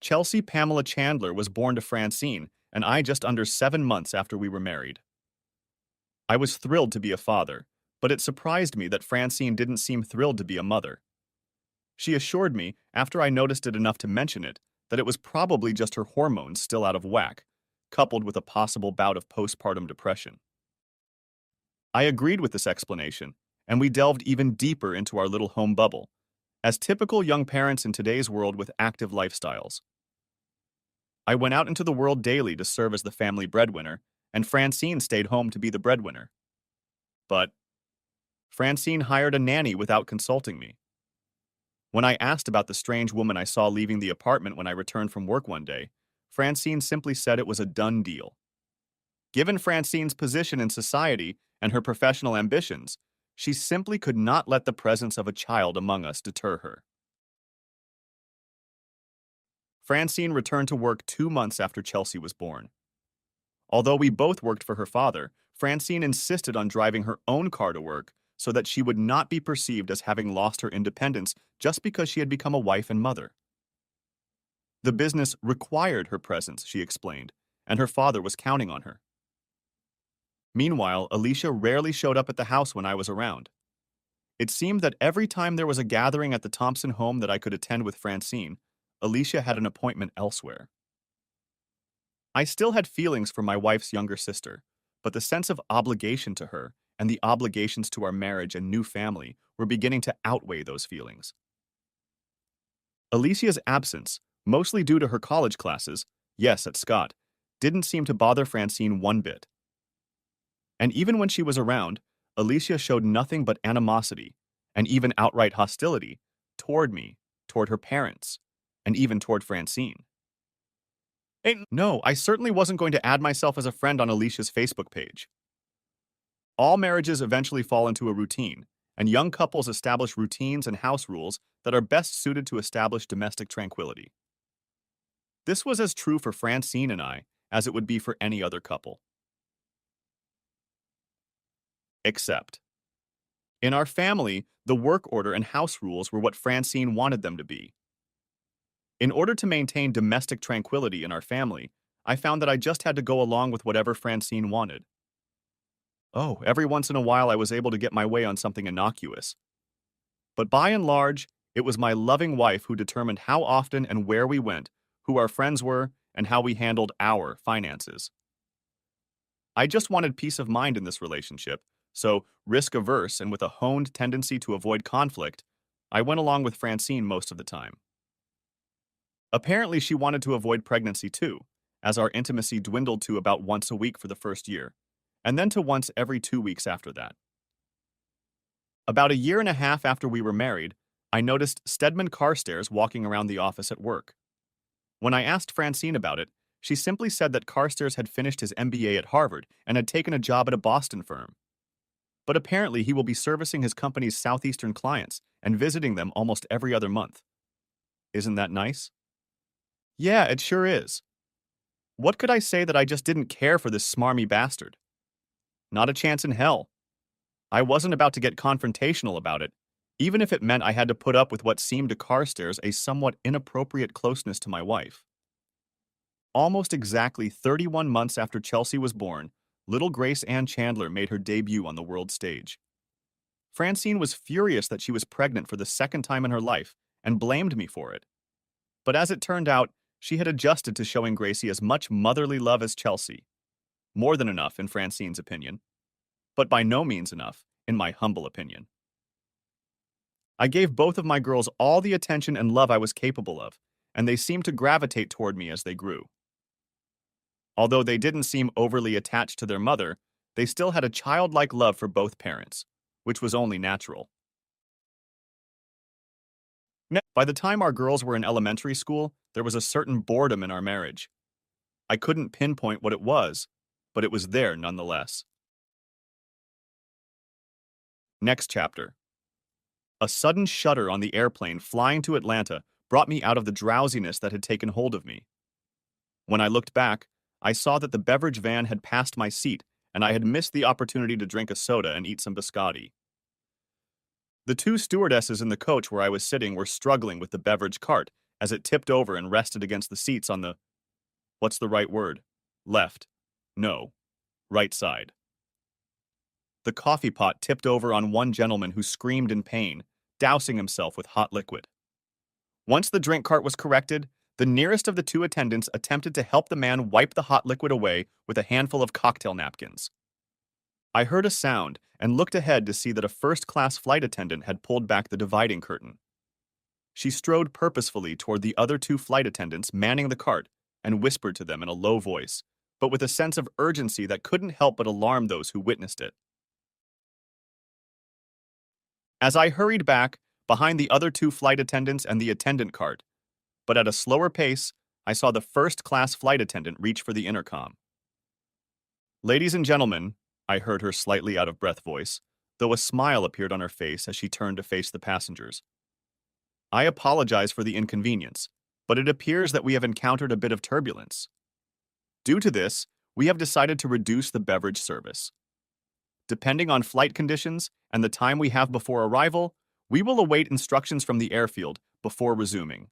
Chelsea Pamela Chandler was born to Francine, and I just under 7 months after we were married. I was thrilled to be a father, but it surprised me that Francine didn't seem thrilled to be a mother. She assured me, after I noticed it enough to mention it, that it was probably just her hormones still out of whack, coupled with a possible bout of postpartum depression. I agreed with this explanation, and we delved even deeper into our little home bubble, as typical young parents in today's world with active lifestyles. I went out into the world daily to serve as the family breadwinner, and Francine stayed home to be the breadwinner. But Francine hired a nanny without consulting me. When I asked about the strange woman I saw leaving the apartment when I returned from work one day, Francine simply said it was a done deal. Given Francine's position in society and her professional ambitions, she simply could not let the presence of a child among us deter her. Francine returned to work 2 months after Chelsea was born. Although we both worked for her father, Francine insisted on driving her own car to work so that she would not be perceived as having lost her independence just because she had become a wife and mother. The business required her presence, she explained, and her father was counting on her. Meanwhile, Alicia rarely showed up at the house when I was around. It seemed that every time there was a gathering at the Thompson home that I could attend with Francine, Alicia had an appointment elsewhere. I still had feelings for my wife's younger sister, but the sense of obligation to her and the obligations to our marriage and new family were beginning to outweigh those feelings. Alicia's absence, mostly due to her college classes, yes, at Scott, didn't seem to bother Francine one bit. And even when she was around, Alicia showed nothing but animosity, and even outright hostility, toward me, toward her parents, and even toward Francine. No, I certainly wasn't going to add myself as a friend on Alicia's Facebook page. All marriages eventually fall into a routine, and young couples establish routines and house rules that are best suited to establish domestic tranquility. This was as true for Francine and I as it would be for any other couple. Except, in our family, the work order and house rules were what Francine wanted them to be. In order to maintain domestic tranquility in our family, I found that I just had to go along with whatever Francine wanted. Oh, every once in a while I was able to get my way on something innocuous. But by and large, it was my loving wife who determined how often and where we went, who our friends were, and how we handled our finances. I just wanted peace of mind in this relationship, so risk-averse and with a honed tendency to avoid conflict, I went along with Francine most of the time. Apparently, she wanted to avoid pregnancy too, as our intimacy dwindled to about once a week for the first year, and then to once every 2 weeks after that. About a year and a half after we were married, I noticed Stedman Carstairs walking around the office at work. When I asked Francine about it, she simply said that Carstairs had finished his MBA at Harvard and had taken a job at a Boston firm. But apparently he will be servicing his company's southeastern clients and visiting them almost every other month. Isn't that nice? Yeah, it sure is. What could I say that I just didn't care for this smarmy bastard? Not a chance in hell. I wasn't about to get confrontational about it, even if it meant I had to put up with what seemed to Carstairs a somewhat inappropriate closeness to my wife. Almost exactly 31 months after Chelsea was born, little Grace Ann Chandler made her debut on the world stage. Francine was furious that she was pregnant for the second time in her life and blamed me for it. But as it turned out, she had adjusted to showing Gracie as much motherly love as Chelsea. More than enough, in Francine's opinion, but by no means enough, in my humble opinion. I gave both of my girls all the attention and love I was capable of, and they seemed to gravitate toward me as they grew. Although they didn't seem overly attached to their mother, they still had a childlike love for both parents, which was only natural. By the time our girls were in elementary school, there was a certain boredom in our marriage. I couldn't pinpoint what it was, but it was there nonetheless. Next chapter. A sudden shudder on the airplane flying to Atlanta brought me out of the drowsiness that had taken hold of me. When I looked back, I saw that the beverage van had passed my seat, and I had missed the opportunity to drink a soda and eat some biscotti. The two stewardesses in the coach where I was sitting were struggling with the beverage cart, as it tipped over and rested against the seats on the, what's the right word? Left. No. Right side. The coffee pot tipped over on one gentleman who screamed in pain, dousing himself with hot liquid. Once the drink cart was corrected, the nearest of the two attendants attempted to help the man wipe the hot liquid away with a handful of cocktail napkins. I heard a sound and looked ahead to see that a first-class flight attendant had pulled back the dividing curtain. She strode purposefully toward the other two flight attendants manning the cart and whispered to them in a low voice, but with a sense of urgency that couldn't help but alarm those who witnessed it. As I hurried back, behind the other two flight attendants and the attendant cart, but at a slower pace, I saw the first-class flight attendant reach for the intercom. "Ladies and gentlemen," I heard her slightly out-of-breath voice, though a smile appeared on her face as she turned to face the passengers. "I apologize for the inconvenience, but it appears that we have encountered a bit of turbulence. Due to this, we have decided to reduce the beverage service. Depending on flight conditions and the time we have before arrival, we will await instructions from the airfield before resuming."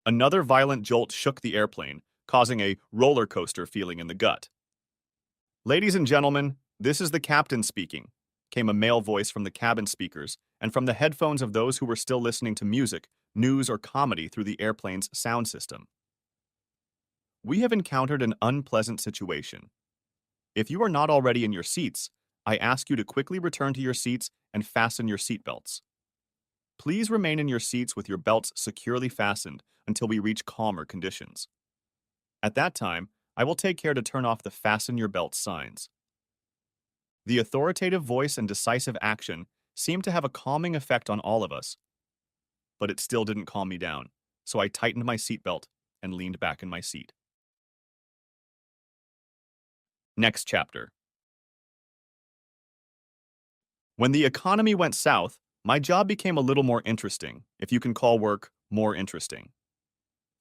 Another violent jolt shook the airplane, causing a roller coaster feeling in the gut. "Ladies and gentlemen, this is the captain speaking," came a male voice from the cabin speakers and from the headphones of those who were still listening to music, news, or comedy through the airplane's sound system. "We have encountered an unpleasant situation. If you are not already in your seats, I ask you to quickly return to your seats and fasten your seatbelts. Please remain in your seats with your belts securely fastened until we reach calmer conditions. At that time, I will take care to turn off the fasten your belt signs." The authoritative voice and decisive action seemed to have a calming effect on all of us, but it still didn't calm me down, so I tightened my seatbelt and leaned back in my seat. Next chapter. When the economy went south, my job became a little more interesting, if you can call work more interesting.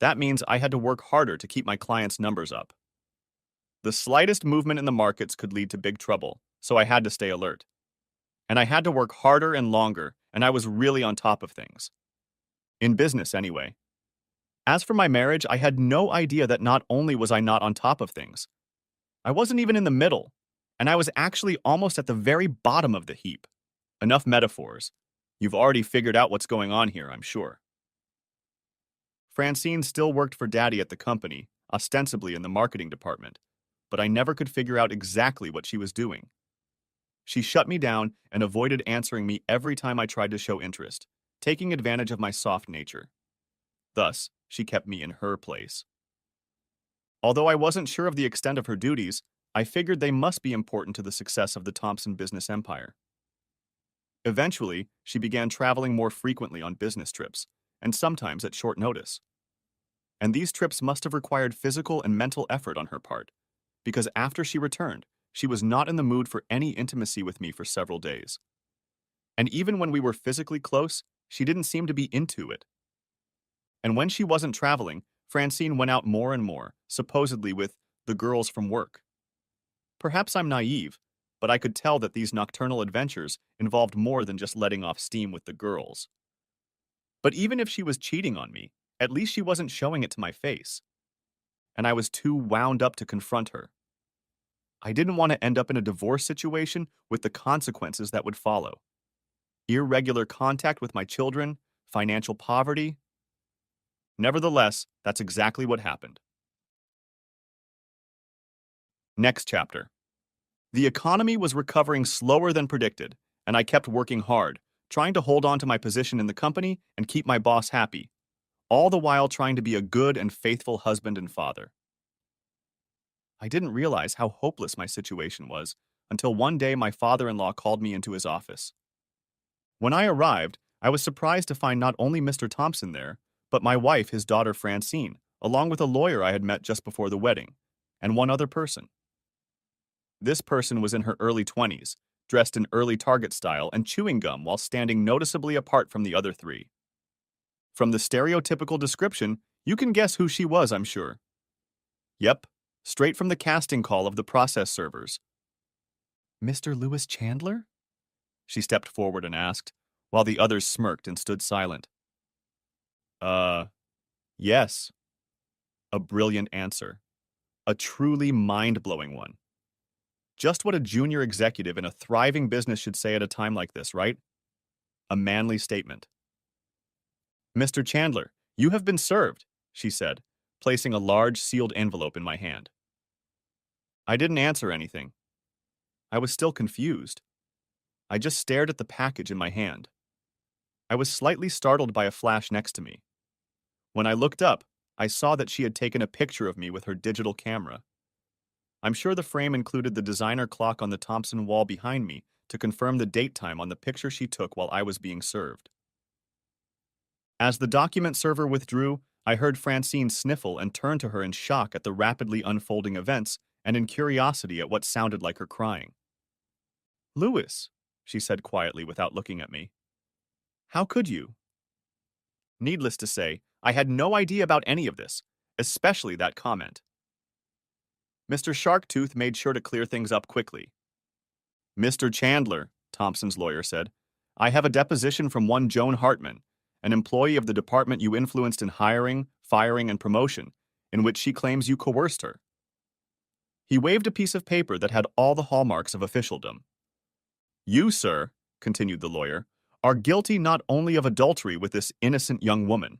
That means I had to work harder to keep my clients' numbers up. The slightest movement in the markets could lead to big trouble, so I had to stay alert. And I had to work harder and longer, and I was really on top of things. In business, anyway. As for my marriage, I had no idea that not only was I not on top of things, I wasn't even in the middle, and I was actually almost at the very bottom of the heap. Enough metaphors. You've already figured out what's going on here, I'm sure. Francine still worked for Daddy at the company, ostensibly in the marketing department, but I never could figure out exactly what she was doing. She shut me down and avoided answering me every time I tried to show interest, taking advantage of my soft nature. Thus, she kept me in her place. Although I wasn't sure of the extent of her duties, I figured they must be important to the success of the Thompson business empire. Eventually, she began traveling more frequently on business trips, and sometimes at short notice. And these trips must have required physical and mental effort on her part, because after she returned, she was not in the mood for any intimacy with me for several days. And even when we were physically close, she didn't seem to be into it. And when she wasn't traveling, Francine went out more and more, supposedly with the girls from work. Perhaps I'm naive, but I could tell that these nocturnal adventures involved more than just letting off steam with the girls. But even if she was cheating on me, at least she wasn't showing it to my face. And I was too wound up to confront her. I didn't want to end up in a divorce situation with the consequences that would follow. Irregular contact with my children, financial poverty. Nevertheless, that's exactly what happened. Next chapter. The economy was recovering slower than predicted, and I kept working hard, trying to hold on to my position in the company and keep my boss happy, all the while trying to be a good and faithful husband and father. I didn't realize how hopeless my situation was until one day my father-in-law called me into his office. When I arrived, I was surprised to find not only Mr. Thompson there, but my wife, his daughter Francine, along with a lawyer I had met just before the wedding, and one other person. This person was in her early 20s, dressed in early Target style and chewing gum while standing noticeably apart from the other three. From the stereotypical description, you can guess who she was, I'm sure. Yep, straight from the casting call of the process servers. "Mr. Lewis Chandler?" She stepped forward and asked, while the others smirked and stood silent. Uh, yes. A brilliant answer. A truly mind-blowing one. Just what a junior executive in a thriving business should say at a time like this, right? A manly statement. Mr. Chandler, you have been served, she said, placing a large sealed envelope in my hand. I didn't answer anything. I was still confused. I just stared at the package in my hand. I was slightly startled by a flash next to me. When I looked up, I saw that she had taken a picture of me with her digital camera. I'm sure the frame included the designer clock on the Thompson wall behind me to confirm the date time on the picture she took while I was being served. As the document server withdrew, I heard Francine sniffle and turn to her in shock at the rapidly unfolding events and in curiosity at what sounded like her crying. Louis, she said quietly without looking at me. How could you? Needless to say, I had no idea about any of this, especially that comment. Mr. Sharktooth made sure to clear things up quickly. Mr. Chandler, Thompson's lawyer said, I have a deposition from one Joan Hartman, an employee of the department you influenced in hiring, firing, and promotion, in which she claims you coerced her. He waved a piece of paper that had all the hallmarks of officialdom. You, sir, continued the lawyer, are guilty not only of adultery with this innocent young woman.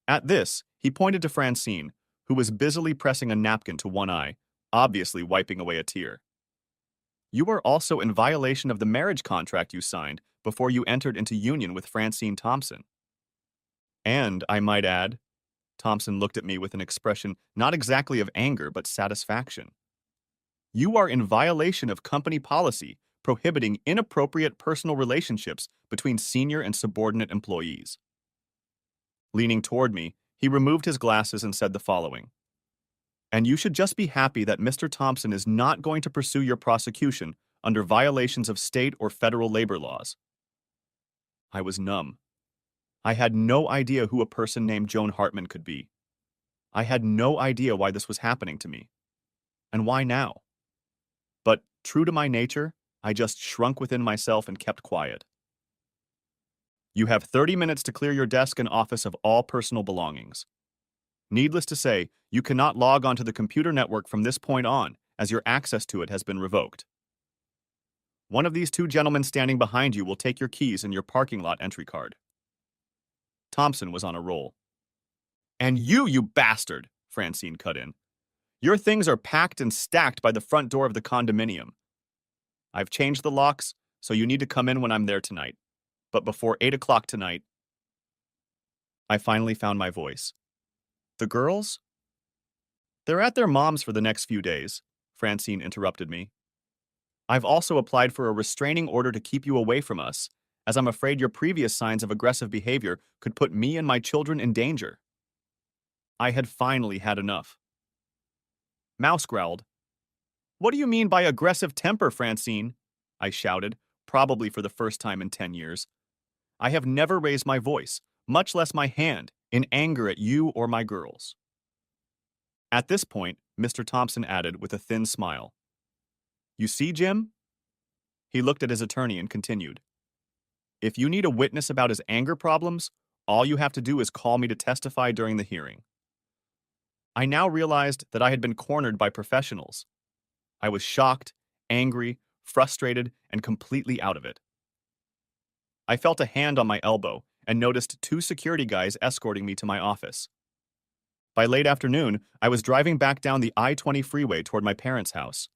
At this, he pointed to Francine, who was busily pressing a napkin to one eye, obviously wiping away a tear. You are also in violation of the marriage contract you signed before you entered into union with Francine Thompson. And, I might add, Thompson looked at me with an expression not exactly of anger but satisfaction. You are in violation of company policy prohibiting inappropriate personal relationships between senior and subordinate employees. Leaning toward me, he removed his glasses and said the following. And you should just be happy that Mr. Thompson is not going to pursue your prosecution under violations of state or federal labor laws. I was numb. I had no idea who a person named Joan Hartman could be. I had no idea why this was happening to me. And why now? But, true to my nature, I just shrunk within myself and kept quiet. You have 30 minutes to clear your desk and office of all personal belongings. Needless to say, you cannot log onto the computer network from this point on, as your access to it has been revoked. One of these two gentlemen standing behind you will take your keys and your parking lot entry card. Thompson was on a roll. And you bastard, Francine cut in. Your things are packed and stacked by the front door of the condominium. I've changed the locks, so you need to come in when I'm there tonight. But before 8 o'clock tonight, I finally found my voice. The girls? They're at their mom's for the next few days, Francine interrupted me. I've also applied for a restraining order to keep you away from us, as I'm afraid your previous signs of aggressive behavior could put me and my children in danger. I had finally had enough. Mouse growled. What do you mean by aggressive temper, Francine? I shouted, probably for the first time in 10 years. I have never raised my voice, much less my hand, in anger at you or my girls. At this point, Mr. Thompson added with a thin smile. You see, Jim? He looked at his attorney and continued. If you need a witness about his anger problems, all you have to do is call me to testify during the hearing. I now realized that I had been cornered by professionals. I was shocked, angry, frustrated, and completely out of it. I felt a hand on my elbow and noticed two security guys escorting me to my office. By late afternoon, I was driving back down the I-20 freeway toward my parents' house.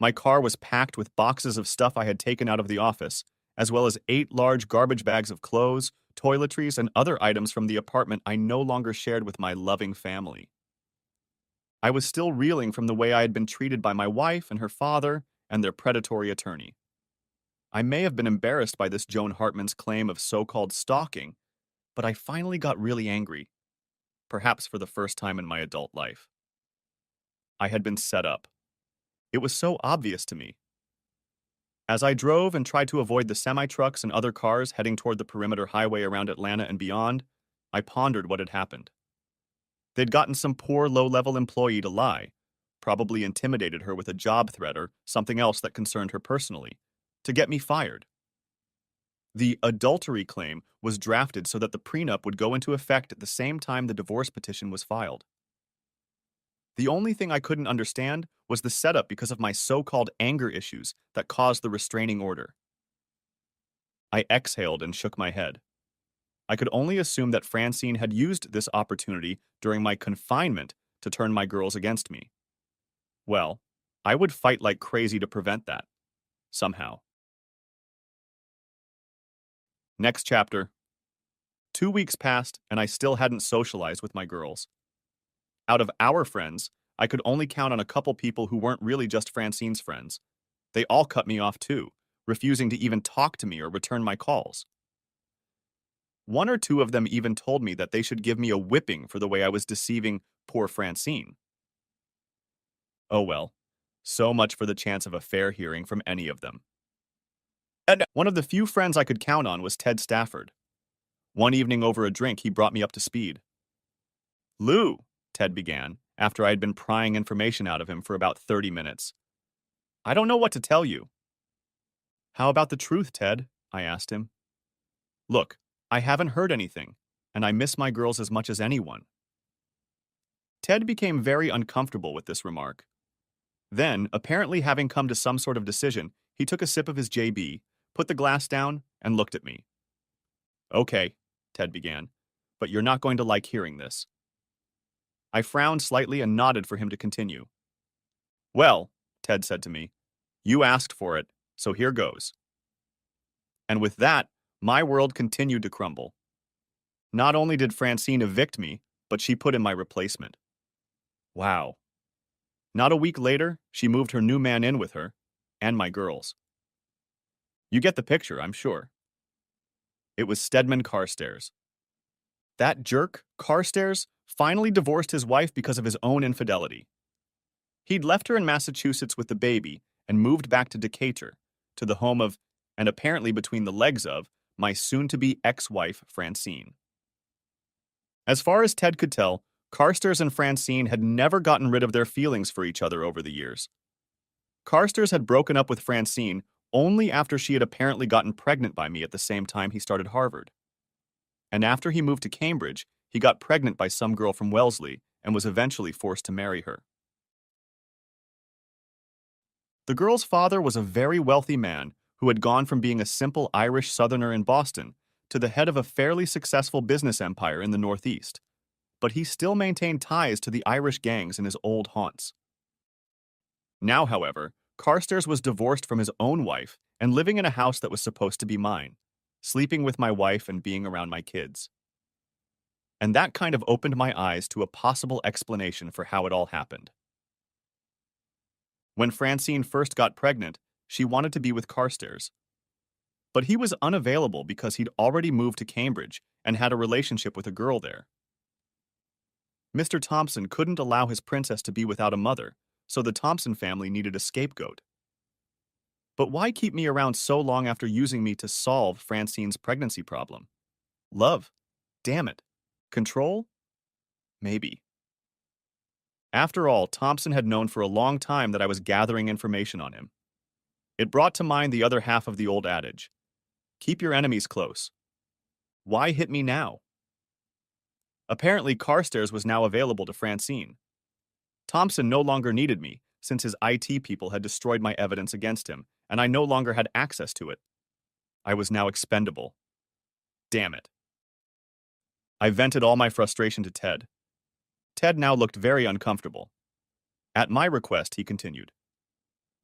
My car was packed with boxes of stuff I had taken out of the office, as well as 8 large garbage bags of clothes, toiletries, and other items from the apartment I no longer shared with my loving family. I was still reeling from the way I had been treated by my wife and her father and their predatory attorney. I may have been embarrassed by this Joan Hartman's claim of so-called stalking, but I finally got really angry, perhaps for the first time in my adult life. I had been set up. It was so obvious to me. As I drove and tried to avoid the semi-trucks and other cars heading toward the perimeter highway around Atlanta and beyond, I pondered what had happened. They'd gotten some poor low-level employee to lie, probably intimidated her with a job threat or something else that concerned her personally, to get me fired. The adultery claim was drafted so that the prenup would go into effect at the same time the divorce petition was filed. The only thing I couldn't understand was the setup because of my so-called anger issues that caused the restraining order. I exhaled and shook my head. I could only assume that Francine had used this opportunity during my confinement to turn my girls against me. Well, I would fight like crazy to prevent that, somehow. Next chapter. 2 weeks passed, and I still hadn't socialized with my girls. Out of our friends, I could only count on a couple people who weren't really just Francine's friends. They all cut me off too, refusing to even talk to me or return my calls. One or two of them even told me that they should give me a whipping for the way I was deceiving poor Francine. Oh well, so much for the chance of a fair hearing from any of them. And one of the few friends I could count on was Ted Stafford. One evening over a drink, he brought me up to speed. Lou, Ted began, after I had been prying information out of him for about 30 minutes. I don't know what to tell you. How about the truth, Ted? I asked him. Look, I haven't heard anything, and I miss my girls as much as anyone. Ted became very uncomfortable with this remark. Then, apparently having come to some sort of decision, he took a sip of his JB, put the glass down, and looked at me. Okay, Ted began, but you're not going to like hearing this. I frowned slightly and nodded for him to continue. Well, Ted said to me, you asked for it, so here goes. And with that, my world continued to crumble. Not only did Francine evict me, but she put in my replacement. Wow. Not a week later, she moved her new man in with her, and my girls. You get the picture, I'm sure. It was Stedman Carstairs. That jerk, Carstairs, finally divorced his wife because of his own infidelity. He'd left her in Massachusetts with the baby and moved back to Decatur, to the home of, and apparently between the legs of, my soon-to-be ex-wife, Francine. As far as Ted could tell, Carstairs and Francine had never gotten rid of their feelings for each other over the years. Carstairs had broken up with Francine only after she had apparently gotten pregnant by me at the same time he started Harvard. And after he moved to Cambridge, he got pregnant by some girl from Wellesley and was eventually forced to marry her. The girl's father was a very wealthy man who had gone from being a simple Irish Southerner in Boston to the head of a fairly successful business empire in the Northeast, but he still maintained ties to the Irish gangs in his old haunts. Now, however, Carstairs was divorced from his own wife and living in a house that was supposed to be mine, sleeping with my wife and being around my kids. And that kind of opened my eyes to a possible explanation for how it all happened. When Francine first got pregnant, she wanted to be with Carstairs. But he was unavailable because he'd already moved to Cambridge and had a relationship with a girl there. Mr. Thompson couldn't allow his princess to be without a mother, so the Thompson family needed a scapegoat. But why keep me around so long after using me to solve Francine's pregnancy problem? Love? Damn it. Control? Maybe. After all, Thompson had known for a long time that I was gathering information on him. It brought to mind the other half of the old adage. Keep your enemies close. Why hit me now? Apparently, Carstairs was now available to Francine. Thompson no longer needed me, since his IT people had destroyed my evidence against him, and I no longer had access to it. I was now expendable. Damn it. I vented all my frustration to Ted. Ted now looked very uncomfortable. At my request, he continued.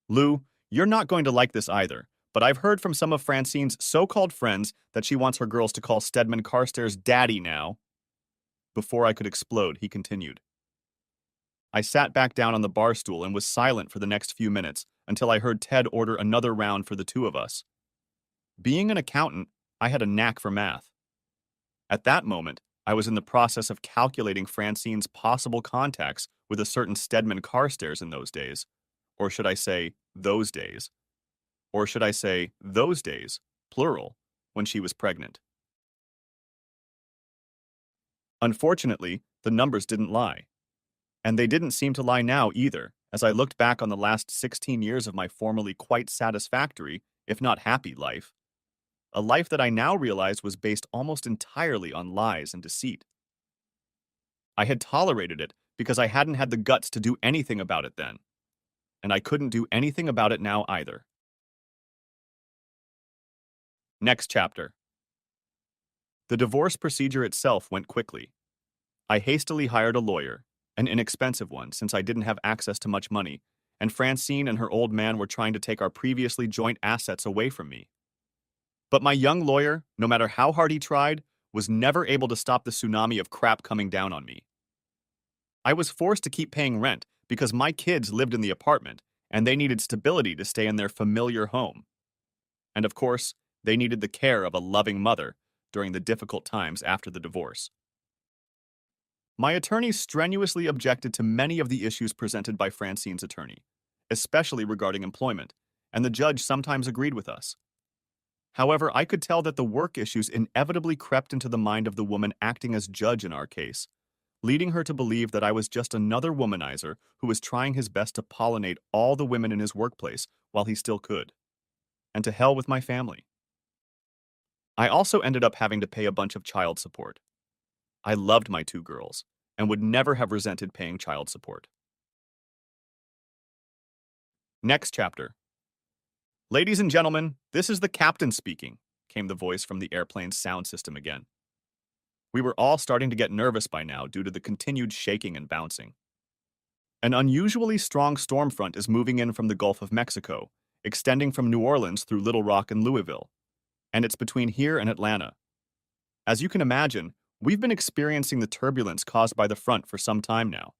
Lou, you're not going to like this either, but I've heard from some of Francine's so-called friends that she wants her girls to call Stedman Carstairs daddy now. Before I could explode, he continued. I sat back down on the bar stool and was silent for the next few minutes until I heard Ted order another round for the two of us. Being an accountant, I had a knack for math. At that moment, I was in the process of calculating Francine's possible contacts with a certain Stedman Carstairs in those days. Or should I say, those days? Or should I say, those days, plural, when she was pregnant? Unfortunately, the numbers didn't lie. And they didn't seem to lie now either, as I looked back on the last 16 years of my formerly quite satisfactory, if not happy, life. a life that I now realized was based almost entirely on lies and deceit. I had tolerated it because I hadn't had the guts to do anything about it then, and I couldn't do anything about it now either. Next chapter. The divorce procedure itself went quickly. I hastily hired a lawyer, an inexpensive one since I didn't have access to much money, and Francine and her old man were trying to take our previously joint assets away from me. But my young lawyer, no matter how hard he tried, was never able to stop the tsunami of crap coming down on me. I was forced to keep paying rent because my kids lived in the apartment and they needed stability to stay in their familiar home. And of course, they needed the care of a loving mother during the difficult times after the divorce. My attorney strenuously objected to many of the issues presented by Francine's attorney, especially regarding employment, and the judge sometimes agreed with us. However, I could tell that the work issues inevitably crept into the mind of the woman acting as judge in our case, leading her to believe that I was just another womanizer who was trying his best to pollinate all the women in his workplace while he still could. And to hell with my family. I also ended up having to pay a bunch of child support. I loved my two girls and would never have resented paying child support. Next chapter. Ladies and gentlemen, this is the captain speaking, came the voice from the airplane's sound system again. We were all starting to get nervous by now due to the continued shaking and bouncing. An unusually strong storm front is moving in from the Gulf of Mexico, extending from New Orleans through Little Rock and Louisville, and it's between here and Atlanta. As you can imagine, we've been experiencing the turbulence caused by the front for some time now.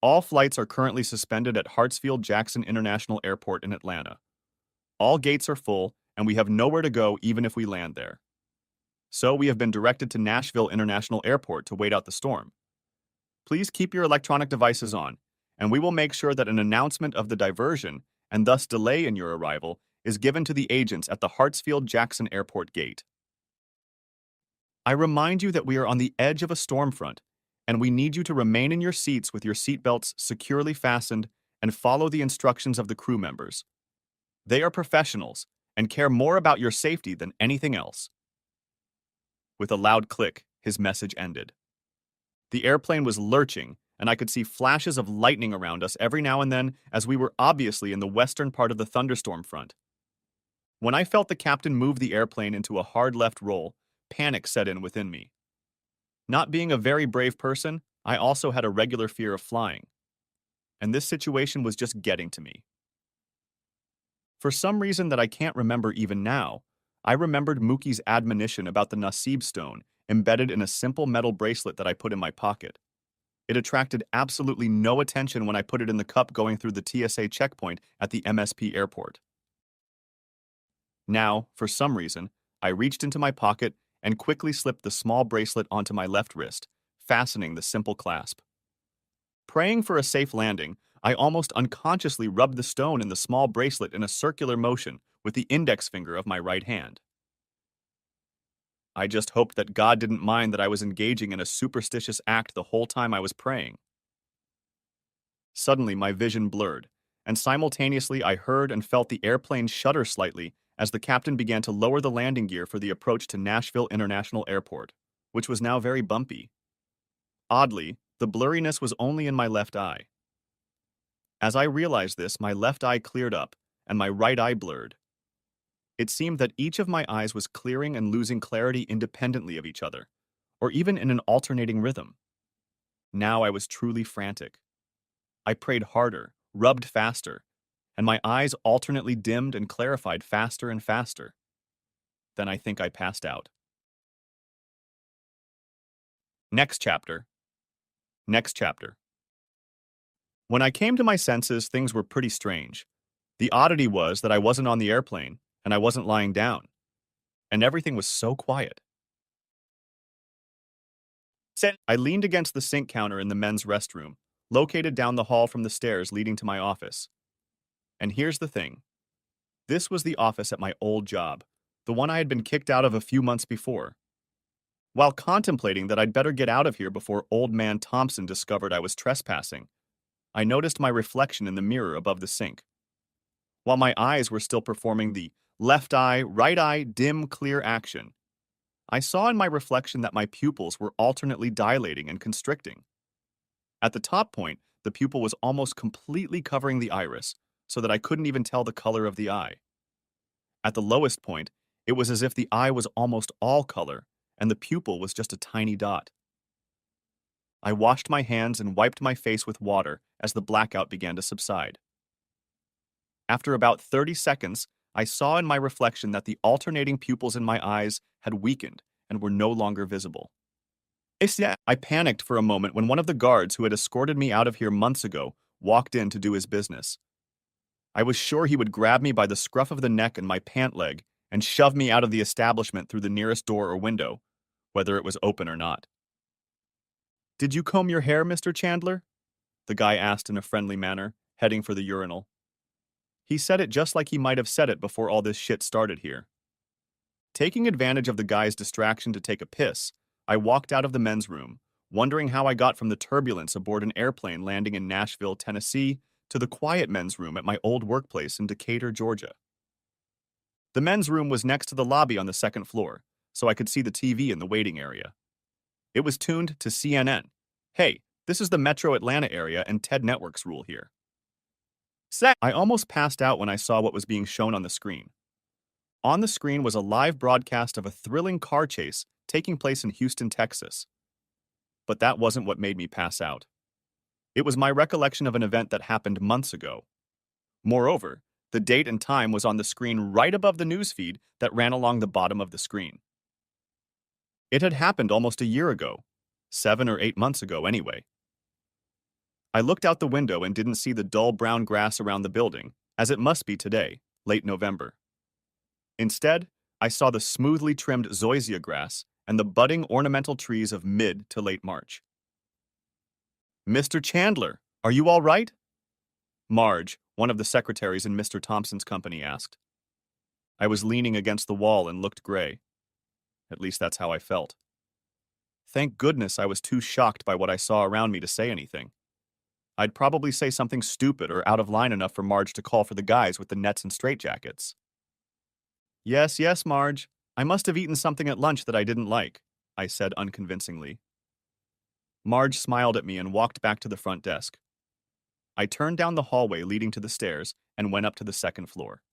All flights are currently suspended at Hartsfield-Jackson International Airport in Atlanta. All gates are full, and we have nowhere to go even if we land there. So we have been directed to Nashville International Airport to wait out the storm. Please keep your electronic devices on, and we will make sure that an announcement of the diversion, and thus delay in your arrival, is given to the agents at the Hartsfield-Jackson Airport gate. I remind you that we are on the edge of a storm front, and we need you to remain in your seats with your seatbelts securely fastened and follow the instructions of the crew members. They are professionals and care more about your safety than anything else. With a loud click, his message ended. The airplane was lurching, and I could see flashes of lightning around us every now and then as we were obviously in the western part of the thunderstorm front. When I felt the captain move the airplane into a hard left roll, panic set in within me. Not being a very brave person, I also had a regular fear of flying. And this situation was just getting to me. For some reason that I can't remember even now, I remembered Mookie's admonition about the Nasib stone embedded in a simple metal bracelet that I put in my pocket. It attracted absolutely no attention when I put it in the cup going through the TSA checkpoint at the MSP airport. Now, for some reason, I reached into my pocket and quickly slipped the small bracelet onto my left wrist, fastening the simple clasp. Praying for a safe landing, I almost unconsciously rubbed the stone in the small bracelet in a circular motion with the index finger of my right hand. I just hoped that God didn't mind that I was engaging in a superstitious act the whole time I was praying. Suddenly, my vision blurred, and simultaneously I heard and felt the airplane shudder slightly as the captain began to lower the landing gear for the approach to Nashville International Airport, which was now very bumpy. Oddly, the blurriness was only in my left eye. As I realized this, my left eye cleared up, and my right eye blurred. It seemed that each of my eyes was clearing and losing clarity independently of each other, or even in an alternating rhythm. Now I was truly frantic. I prayed harder, rubbed faster, and my eyes alternately dimmed and clarified faster and faster. Then I think I passed out. Next chapter. Next chapter. When I came to my senses, things were pretty strange. The oddity was that I wasn't on the airplane, and I wasn't lying down. And everything was so quiet. I leaned against the sink counter in the men's restroom, located down the hall from the stairs leading to my office. And here's the thing. This was the office at my old job, the one I had been kicked out of a few months before. While contemplating that I'd better get out of here before old man Thompson discovered I was trespassing, I noticed my reflection in the mirror above the sink. While my eyes were still performing the left eye, right eye, dim, clear action. I saw in my reflection that my pupils were alternately dilating and constricting. At the top point, the pupil was almost completely covering the iris, so that I couldn't even tell the color of the eye. At the lowest point, it was as if the eye was almost all color, and the pupil was just a tiny dot. I washed my hands and wiped my face with water as the blackout began to subside. After about 30 seconds, I saw in my reflection that the alternating pupils in my eyes had weakened and were no longer visible. I panicked for a moment when one of the guards who had escorted me out of here months ago walked in to do his business. I was sure he would grab me by the scruff of the neck and my pant leg and shove me out of the establishment through the nearest door or window, whether it was open or not. "Did you comb your hair, Mr. Chandler?" the guy asked in a friendly manner, heading for the urinal. He said it just like he might have said it before all this shit started here. Taking advantage of the guy's distraction to take a piss, I walked out of the men's room, wondering how I got from the turbulence aboard an airplane landing in Nashville, Tennessee, to the quiet men's room at my old workplace in Decatur, Georgia. The men's room was next to the lobby on the second floor, so I could see the TV in the waiting area. It was tuned to CNN. Hey, this is the Metro Atlanta area and TED Network's rule here. I almost passed out when I saw what was being shown on the screen. On the screen was a live broadcast of a thrilling car chase taking place in Houston, Texas. But that wasn't what made me pass out. It was my recollection of an event that happened months ago. Moreover, the date and time was on the screen right above the newsfeed that ran along the bottom of the screen. It had happened almost a year ago, 7 or 8 months ago anyway. I looked out the window and didn't see the dull brown grass around the building, as it must be today, late November. Instead, I saw the smoothly trimmed zoysia grass and the budding ornamental trees of mid to late March. "Mr. Chandler, are you all right?" Marge, one of the secretaries in Mr. Thompson's company, asked. I was leaning against the wall and looked gray. At least that's how I felt. Thank goodness I was too shocked by what I saw around me to say anything. I'd probably say something stupid or out of line enough for Marge to call for the guys with the nets and straitjackets. "Yes, yes, Marge. I must have eaten something at lunch that I didn't like," I said unconvincingly. Marge smiled at me and walked back to the front desk. I turned down the hallway leading to the stairs and went up to the second floor.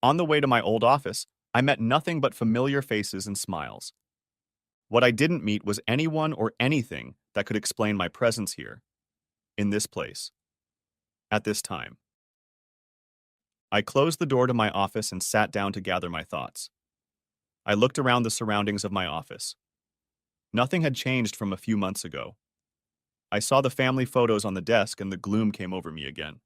On the way to my old office, I met nothing but familiar faces and smiles. What I didn't meet was anyone or anything that could explain my presence here, in this place, at this time. I closed the door to my office and sat down to gather my thoughts. I looked around the surroundings of my office. Nothing had changed from a few months ago. I saw the family photos on the desk and the gloom came over me again.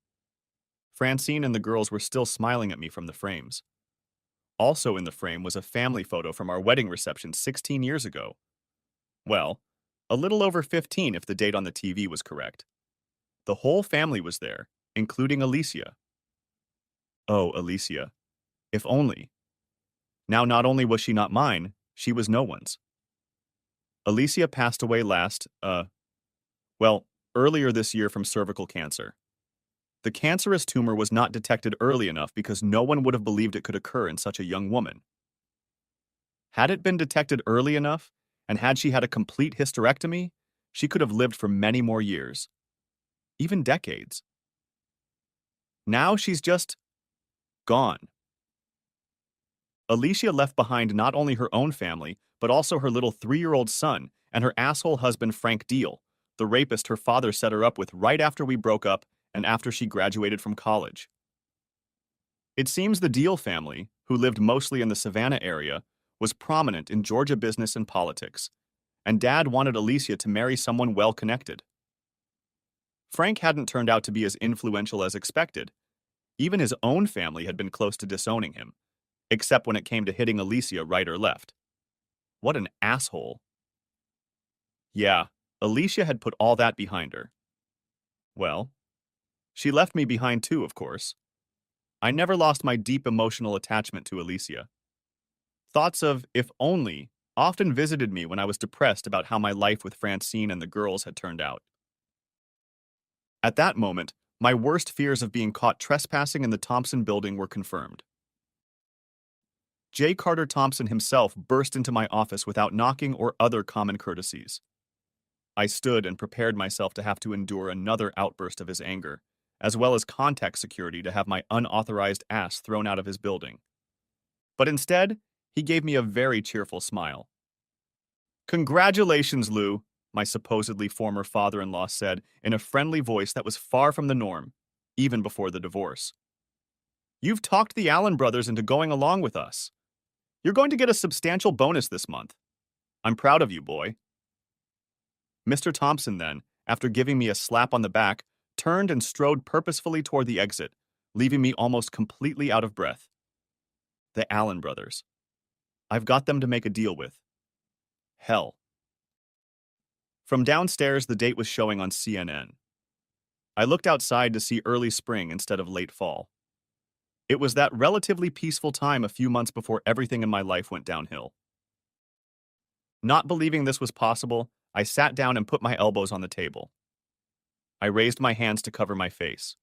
Francine and the girls were still smiling at me from the frames. Also in the frame was a family photo from our wedding reception 16 years ago. Well, a little over 15 if the date on the TV was correct. The whole family was there, including Alicia. Oh, Alicia. If only. Now not only was she not mine, she was no one's. Alicia passed away earlier this year from cervical cancer. The cancerous tumor was not detected early enough because no one would have believed it could occur in such a young woman. Had it been detected early enough, and had she had a complete hysterectomy, she could have lived for many more years, even decades. Now she's just gone. Alicia left behind not only her own family, but also her little 3-year-old son and her asshole husband Frank Deal, the rapist her father set her up with right after we broke up and after she graduated from college. It seems the Deal family, who lived mostly in the Savannah area, was prominent in Georgia business and politics, and Dad wanted Alicia to marry someone well-connected. Frank hadn't turned out to be as influential as expected. Even his own family had been close to disowning him, except when it came to hitting Alicia right or left. What an asshole. Yeah, Alicia had put all that behind her. Well, she left me behind too, of course. I never lost my deep emotional attachment to Alicia. Thoughts of if only often visited me when I was depressed about how my life with Francine and the girls had turned out. At that moment, my worst fears of being caught trespassing in the Thompson building were confirmed. J. Carter Thompson himself burst into my office without knocking or other common courtesies. I stood and prepared myself to have to endure another outburst of his anger, as well as contact security to have my unauthorized ass thrown out of his building. But instead, he gave me a very cheerful smile. "Congratulations, Lou," my supposedly former father-in-law said in a friendly voice that was far from the norm, even before the divorce. "You've talked the Allen brothers into going along with us. You're going to get a substantial bonus this month. I'm proud of you, boy." Mr. Thompson then, after giving me a slap on the back, turned and strode purposefully toward the exit, leaving me almost completely out of breath. The Allen brothers. I've got them to make a deal with. Hell. From downstairs, the date was showing on CNN. I looked outside to see early spring instead of late fall. It was that relatively peaceful time a few months before everything in my life went downhill. Not believing this was possible, I sat down and put my elbows on the table. I raised my hands to cover my face.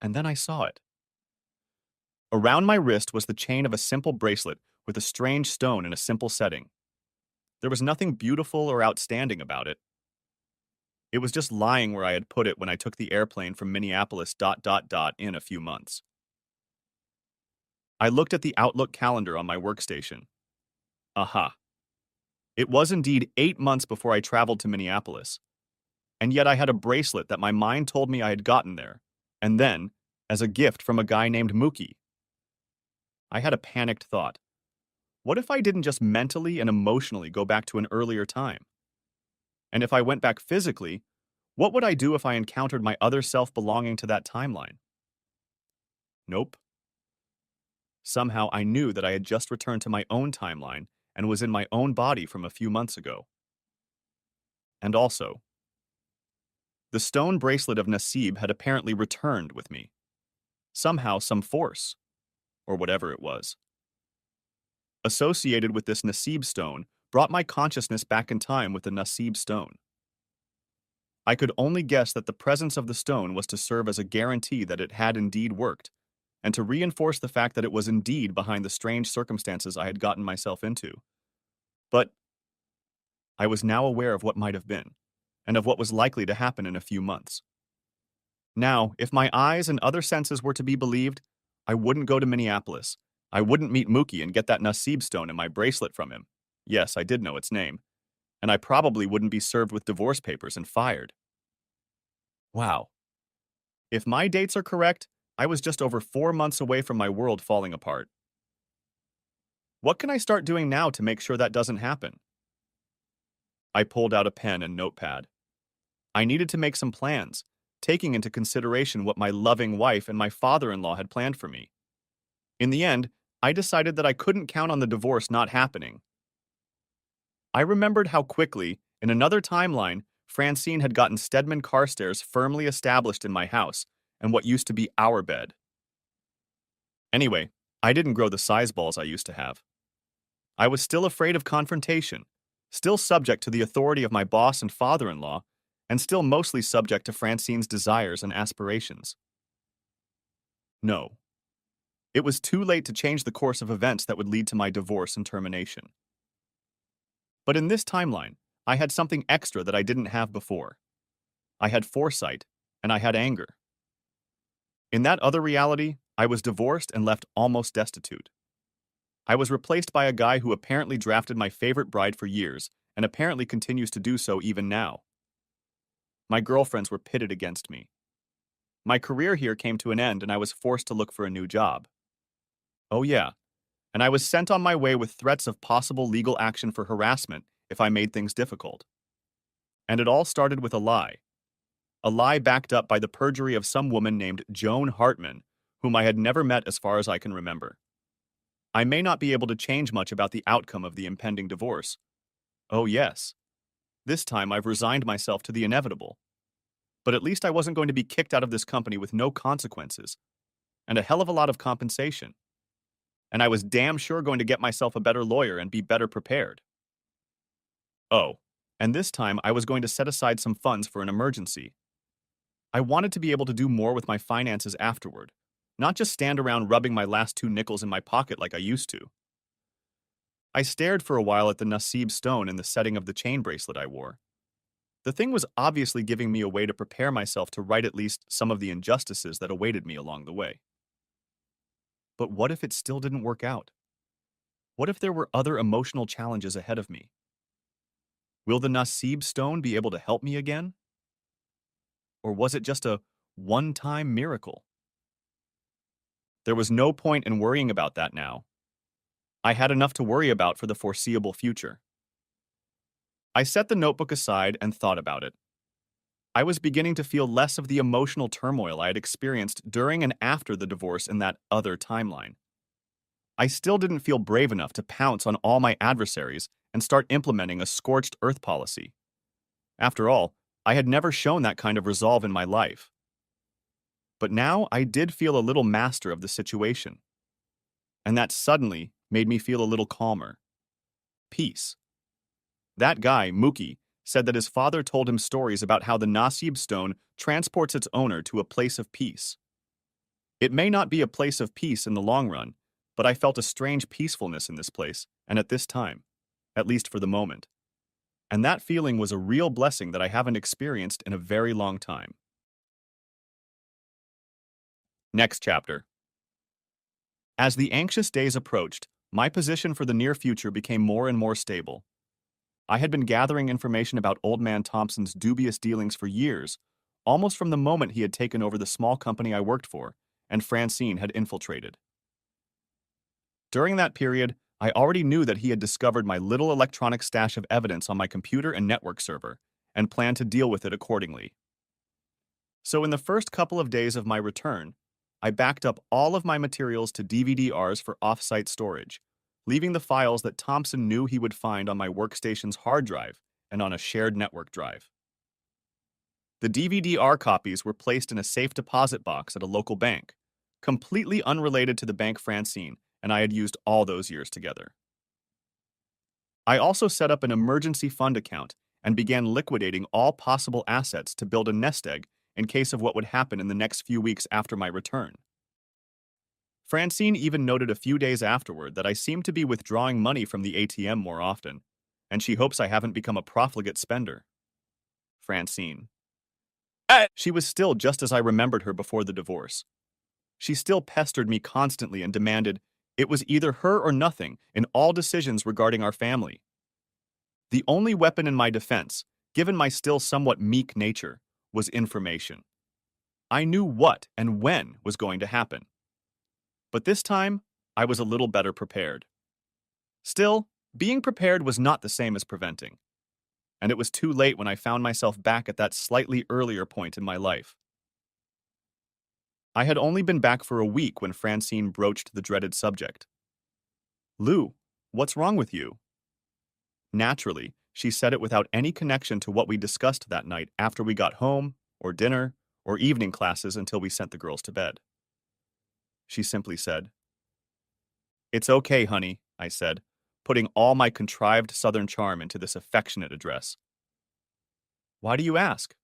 And then I saw it. Around my wrist was the chain of a simple bracelet with a strange stone in a simple setting. There was nothing beautiful or outstanding about it. It was just lying where I had put it when I took the airplane from Minneapolis in a few months. I looked at the Outlook calendar on my workstation. Aha. It was indeed 8 months before I traveled to Minneapolis. And yet I had a bracelet that my mind told me I had gotten there, and then, as a gift from a guy named Mookie. I had a panicked thought. What if I didn't just mentally and emotionally go back to an earlier time? And if I went back physically, what would I do if I encountered my other self belonging to that timeline? Nope. Somehow I knew that I had just returned to my own timeline and was in my own body from a few months ago. And also, the stone bracelet of Nasib had apparently returned with me. Somehow, some force, or whatever it was. Associated with this Nasib stone brought my consciousness back in time with the Nasib stone. I could only guess that the presence of the stone was to serve as a guarantee that it had indeed worked, and to reinforce the fact that it was indeed behind the strange circumstances I had gotten myself into. But I was now aware of what might have been, and of what was likely to happen in a few months. Now, if my eyes and other senses were to be believed, I wouldn't go to Minneapolis. I wouldn't meet Mookie and get that Nasib stone in my bracelet from him. Yes, I did know its name. And I probably wouldn't be served with divorce papers and fired. Wow. If my dates are correct, I was just over 4 months away from my world falling apart. What can I start doing now to make sure that doesn't happen? I pulled out a pen and notepad. I needed to make some plans, taking into consideration what my loving wife and my father-in-law had planned for me. In the end, I decided that I couldn't count on the divorce not happening. I remembered how quickly, in another timeline, Francine had gotten Stedman Carstairs firmly established in my house and what used to be our bed. Anyway, I didn't grow the size balls I used to have. I was still afraid of confrontation, still subject to the authority of my boss and father-in-law, and still mostly subject to Francine's desires and aspirations. No. It was too late to change the course of events that would lead to my divorce and termination. But in this timeline, I had something extra that I didn't have before. I had foresight, and I had anger. In that other reality, I was divorced and left almost destitute. I was replaced by a guy who apparently drafted my favorite bride for years, and apparently continues to do so even now. My girlfriends were pitted against me. My career here came to an end, and I was forced to look for a new job. Oh yeah, and I was sent on my way with threats of possible legal action for harassment if I made things difficult. And it all started with a lie backed up by the perjury of some woman named Joan Hartman, whom I had never met as far as I can remember. I may not be able to change much about the outcome of the impending divorce. Oh yes, this time I've resigned myself to the inevitable. But at least I wasn't going to be kicked out of this company with no consequences, and a hell of a lot of compensation. And I was damn sure going to get myself a better lawyer and be better prepared. Oh, and this time I was going to set aside some funds for an emergency. I wanted to be able to do more with my finances afterward, not just stand around rubbing my last 2 nickels in my pocket like I used to. I stared for a while at the Nasib stone in the setting of the chain bracelet I wore. The thing was obviously giving me a way to prepare myself to right at least some of the injustices that awaited me along the way. But what if it still didn't work out? What if there were other emotional challenges ahead of me? Will the Nasib stone be able to help me again? Or was it just a one-time miracle? There was no point in worrying about that now. I had enough to worry about for the foreseeable future. I set the notebook aside and thought about it. I was beginning to feel less of the emotional turmoil I had experienced during and after the divorce in that other timeline. I still didn't feel brave enough to pounce on all my adversaries and start implementing a scorched earth policy. After all, I had never shown that kind of resolve in my life. But now I did feel a little master of the situation. And that suddenly made me feel a little calmer. Peace. That guy, Mookie, said that his father told him stories about how the Nasib stone transports its owner to a place of peace. It may not be a place of peace in the long run, but I felt a strange peacefulness in this place, and at this time, at least for the moment. And that feeling was a real blessing that I haven't experienced in a very long time. Next chapter. As the anxious days approached, my position for the near future became more and more stable. I had been gathering information about Old Man Thompson's dubious dealings for years, almost from the moment he had taken over the small company I worked for, and Francine had infiltrated. During that period, I already knew that he had discovered my little electronic stash of evidence on my computer and network server, and planned to deal with it accordingly. So in the first couple of days of my return, I backed up all of my materials to DVD-Rs for off-site storage, leaving the files that Thompson knew he would find on my workstation's hard drive and on a shared network drive. The DVD-R copies were placed in a safe deposit box at a local bank, completely unrelated to the bank Francine and I had used all those years together. I also set up an emergency fund account and began liquidating all possible assets to build a nest egg in case of what would happen in the next few weeks after my return. Francine even noted a few days afterward that I seemed to be withdrawing money from the ATM more often, and she hopes I haven't become a profligate spender. Francine. She was still just as I remembered her before the divorce. She still pestered me constantly and demanded it was either her or nothing in all decisions regarding our family. The only weapon in my defense, given my still somewhat meek nature, was information. I knew what and when was going to happen. But this time, I was a little better prepared. Still, being prepared was not the same as preventing. And it was too late when I found myself back at that slightly earlier point in my life. I had only been back for a week when Francine broached the dreaded subject. Lou, what's wrong with you? Naturally, she said it without any connection to what we discussed that night after we got home, or dinner, or evening classes until we sent the girls to bed. She simply said, "It's okay, honey," I said, putting all my contrived southern charm into this affectionate address. Why do you ask?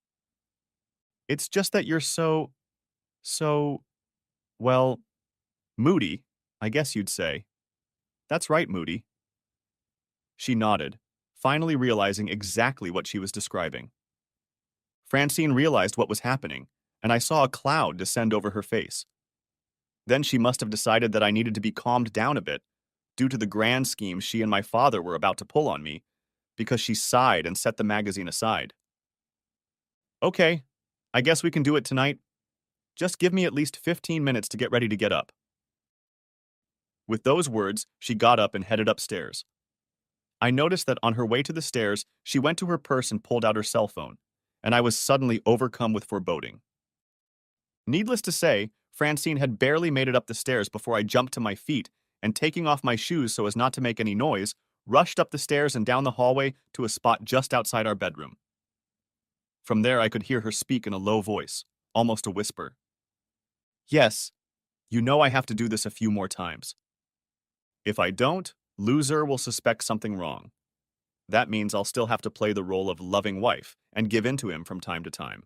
It's just that you're well, moody, I guess you'd say. That's right, Moody. She nodded, finally realizing exactly what she was describing. Francine realized what was happening, and I saw a cloud descend over her face. Then she must have decided that I needed to be calmed down a bit, due to the grand scheme she and my father were about to pull on me, because she sighed and set the magazine aside. Okay, I guess we can do it tonight. Just give me at least 15 minutes to get ready to get up. With those words, she got up and headed upstairs. I noticed that on her way to the stairs, she went to her purse and pulled out her cell phone, and I was suddenly overcome with foreboding. Needless to say, Francine had barely made it up the stairs before I jumped to my feet and, taking off my shoes so as not to make any noise, rushed up the stairs and down the hallway to a spot just outside our bedroom. From there, I could hear her speak in a low voice, almost a whisper. Yes, you know I have to do this a few more times. If I don't, Loser will suspect something wrong. That means I'll still have to play the role of loving wife and give in to him from time to time.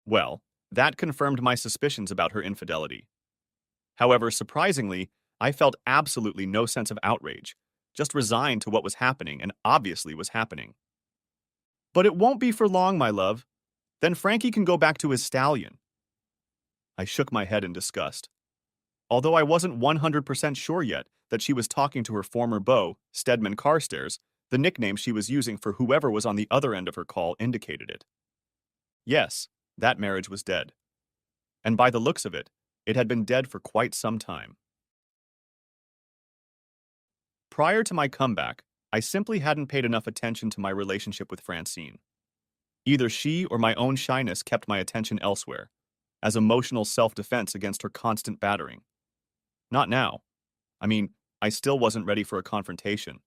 Well, that confirmed my suspicions about her infidelity. However, surprisingly, I felt absolutely no sense of outrage, just resigned to what was happening and obviously was happening. But it won't be for long, my love. Then Frankie can go back to his stallion. I shook my head in disgust. Although I wasn't 100% sure yet that she was talking to her former beau, Stedman Carstairs, the nickname she was using for whoever was on the other end of her call indicated it. Yes, that marriage was dead. And by the looks of it, it had been dead for quite some time. Prior to my comeback, I simply hadn't paid enough attention to my relationship with Francine. Either she or my own shyness kept my attention elsewhere, as emotional self-defense against her constant battering. Not now. I mean, I still wasn't ready for a confrontation.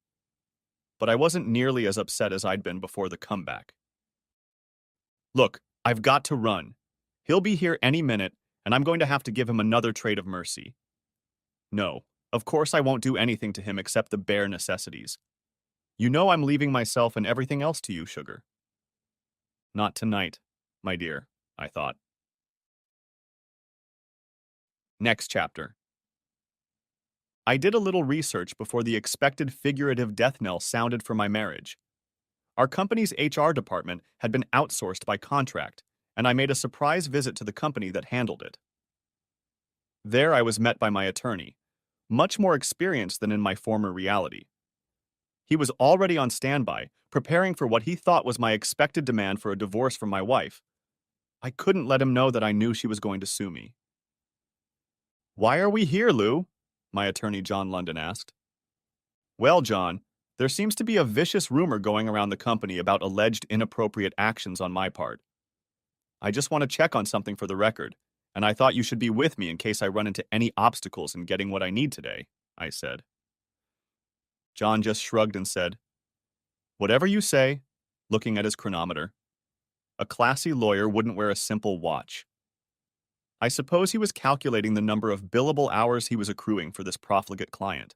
But I wasn't nearly as upset as I'd been before the comeback. Look, I've got to run. He'll be here any minute, and I'm going to have to give him another trait of mercy. No, of course I won't do anything to him except the bare necessities. You know I'm leaving myself and everything else to you, sugar. Not tonight, my dear, I thought. Next chapter. I did a little research before the expected figurative death knell sounded for my marriage. Our company's HR department had been outsourced by contract, and I made a surprise visit to the company that handled it. There I was met by my attorney, much more experienced than in my former reality. He was already on standby, preparing for what he thought was my expected demand for a divorce from my wife. I couldn't let him know that I knew she was going to sue me. "Why are we here, Lou?" my attorney John London asked. "Well, John, there seems to be a vicious rumor going around the company about alleged inappropriate actions on my part. I just want to check on something for the record, and I thought you should be with me in case I run into any obstacles in getting what I need today," I said. John just shrugged and said, "Whatever you say," looking at his chronometer. A classy lawyer wouldn't wear a simple watch. I suppose he was calculating the number of billable hours he was accruing for this profligate client.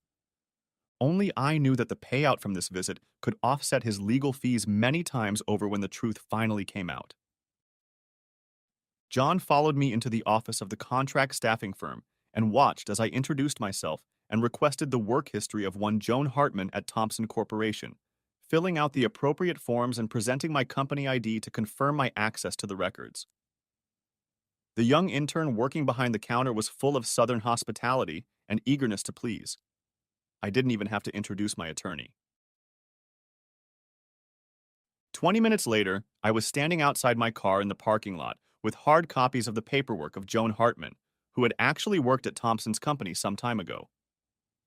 Only I knew that the payout from this visit could offset his legal fees many times over when the truth finally came out. John followed me into the office of the contract staffing firm and watched as I introduced myself and requested the work history of one Joan Hartman at Thompson Corporation, filling out the appropriate forms and presenting my company ID to confirm my access to the records. The young intern working behind the counter was full of Southern hospitality and eagerness to please. I didn't even have to introduce my attorney. 20 minutes later, I was standing outside my car in the parking lot with hard copies of the paperwork of Joan Hartman, who had actually worked at Thompson's company some time ago.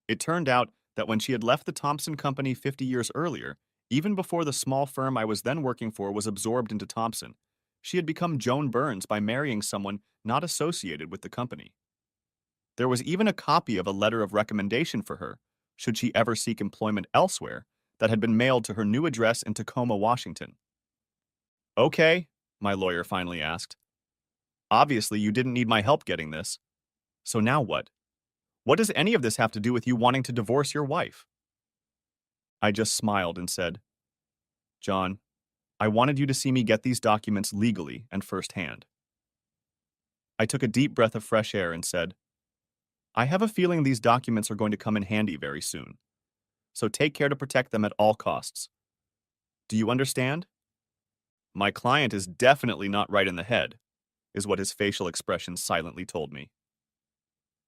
It turned out that when she had left the Thompson company 50 years earlier, even before the small firm I was then working for was absorbed into Thompson, she had become Joan Burns by marrying someone not associated with the company. There was even a copy of a letter of recommendation for her, should she ever seek employment elsewhere, that had been mailed to her new address in Tacoma, Washington. "Okay," my lawyer finally asked. "Obviously, you didn't need my help getting this. So now what? What does any of this have to do with you wanting to divorce your wife?" I just smiled and said, "John, I wanted you to see me get these documents legally and firsthand." I took a deep breath of fresh air and said, "I have a feeling these documents are going to come in handy very soon, so take care to protect them at all costs. Do you understand?" "My client is definitely not right in the head," is what his facial expression silently told me.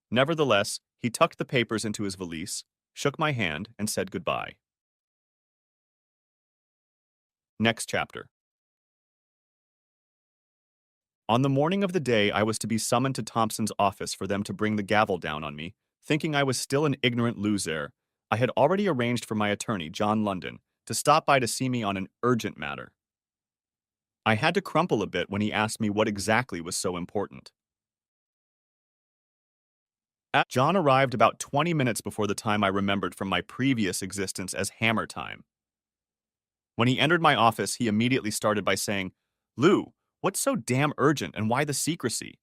Nevertheless, he tucked the papers into his valise, shook my hand, and said goodbye. Next chapter. On the morning of the day I was to be summoned to Thompson's office for them to bring the gavel down on me, thinking I was still an ignorant loser, I had already arranged for my attorney, John London, to stop by to see me on an urgent matter. I had to crumple a bit when he asked me what exactly was so important. John arrived about 20 minutes before the time I remembered from my previous existence as Hammer Time. When he entered my office, he immediately started by saying, "Lou, what's so damn urgent and why the secrecy?"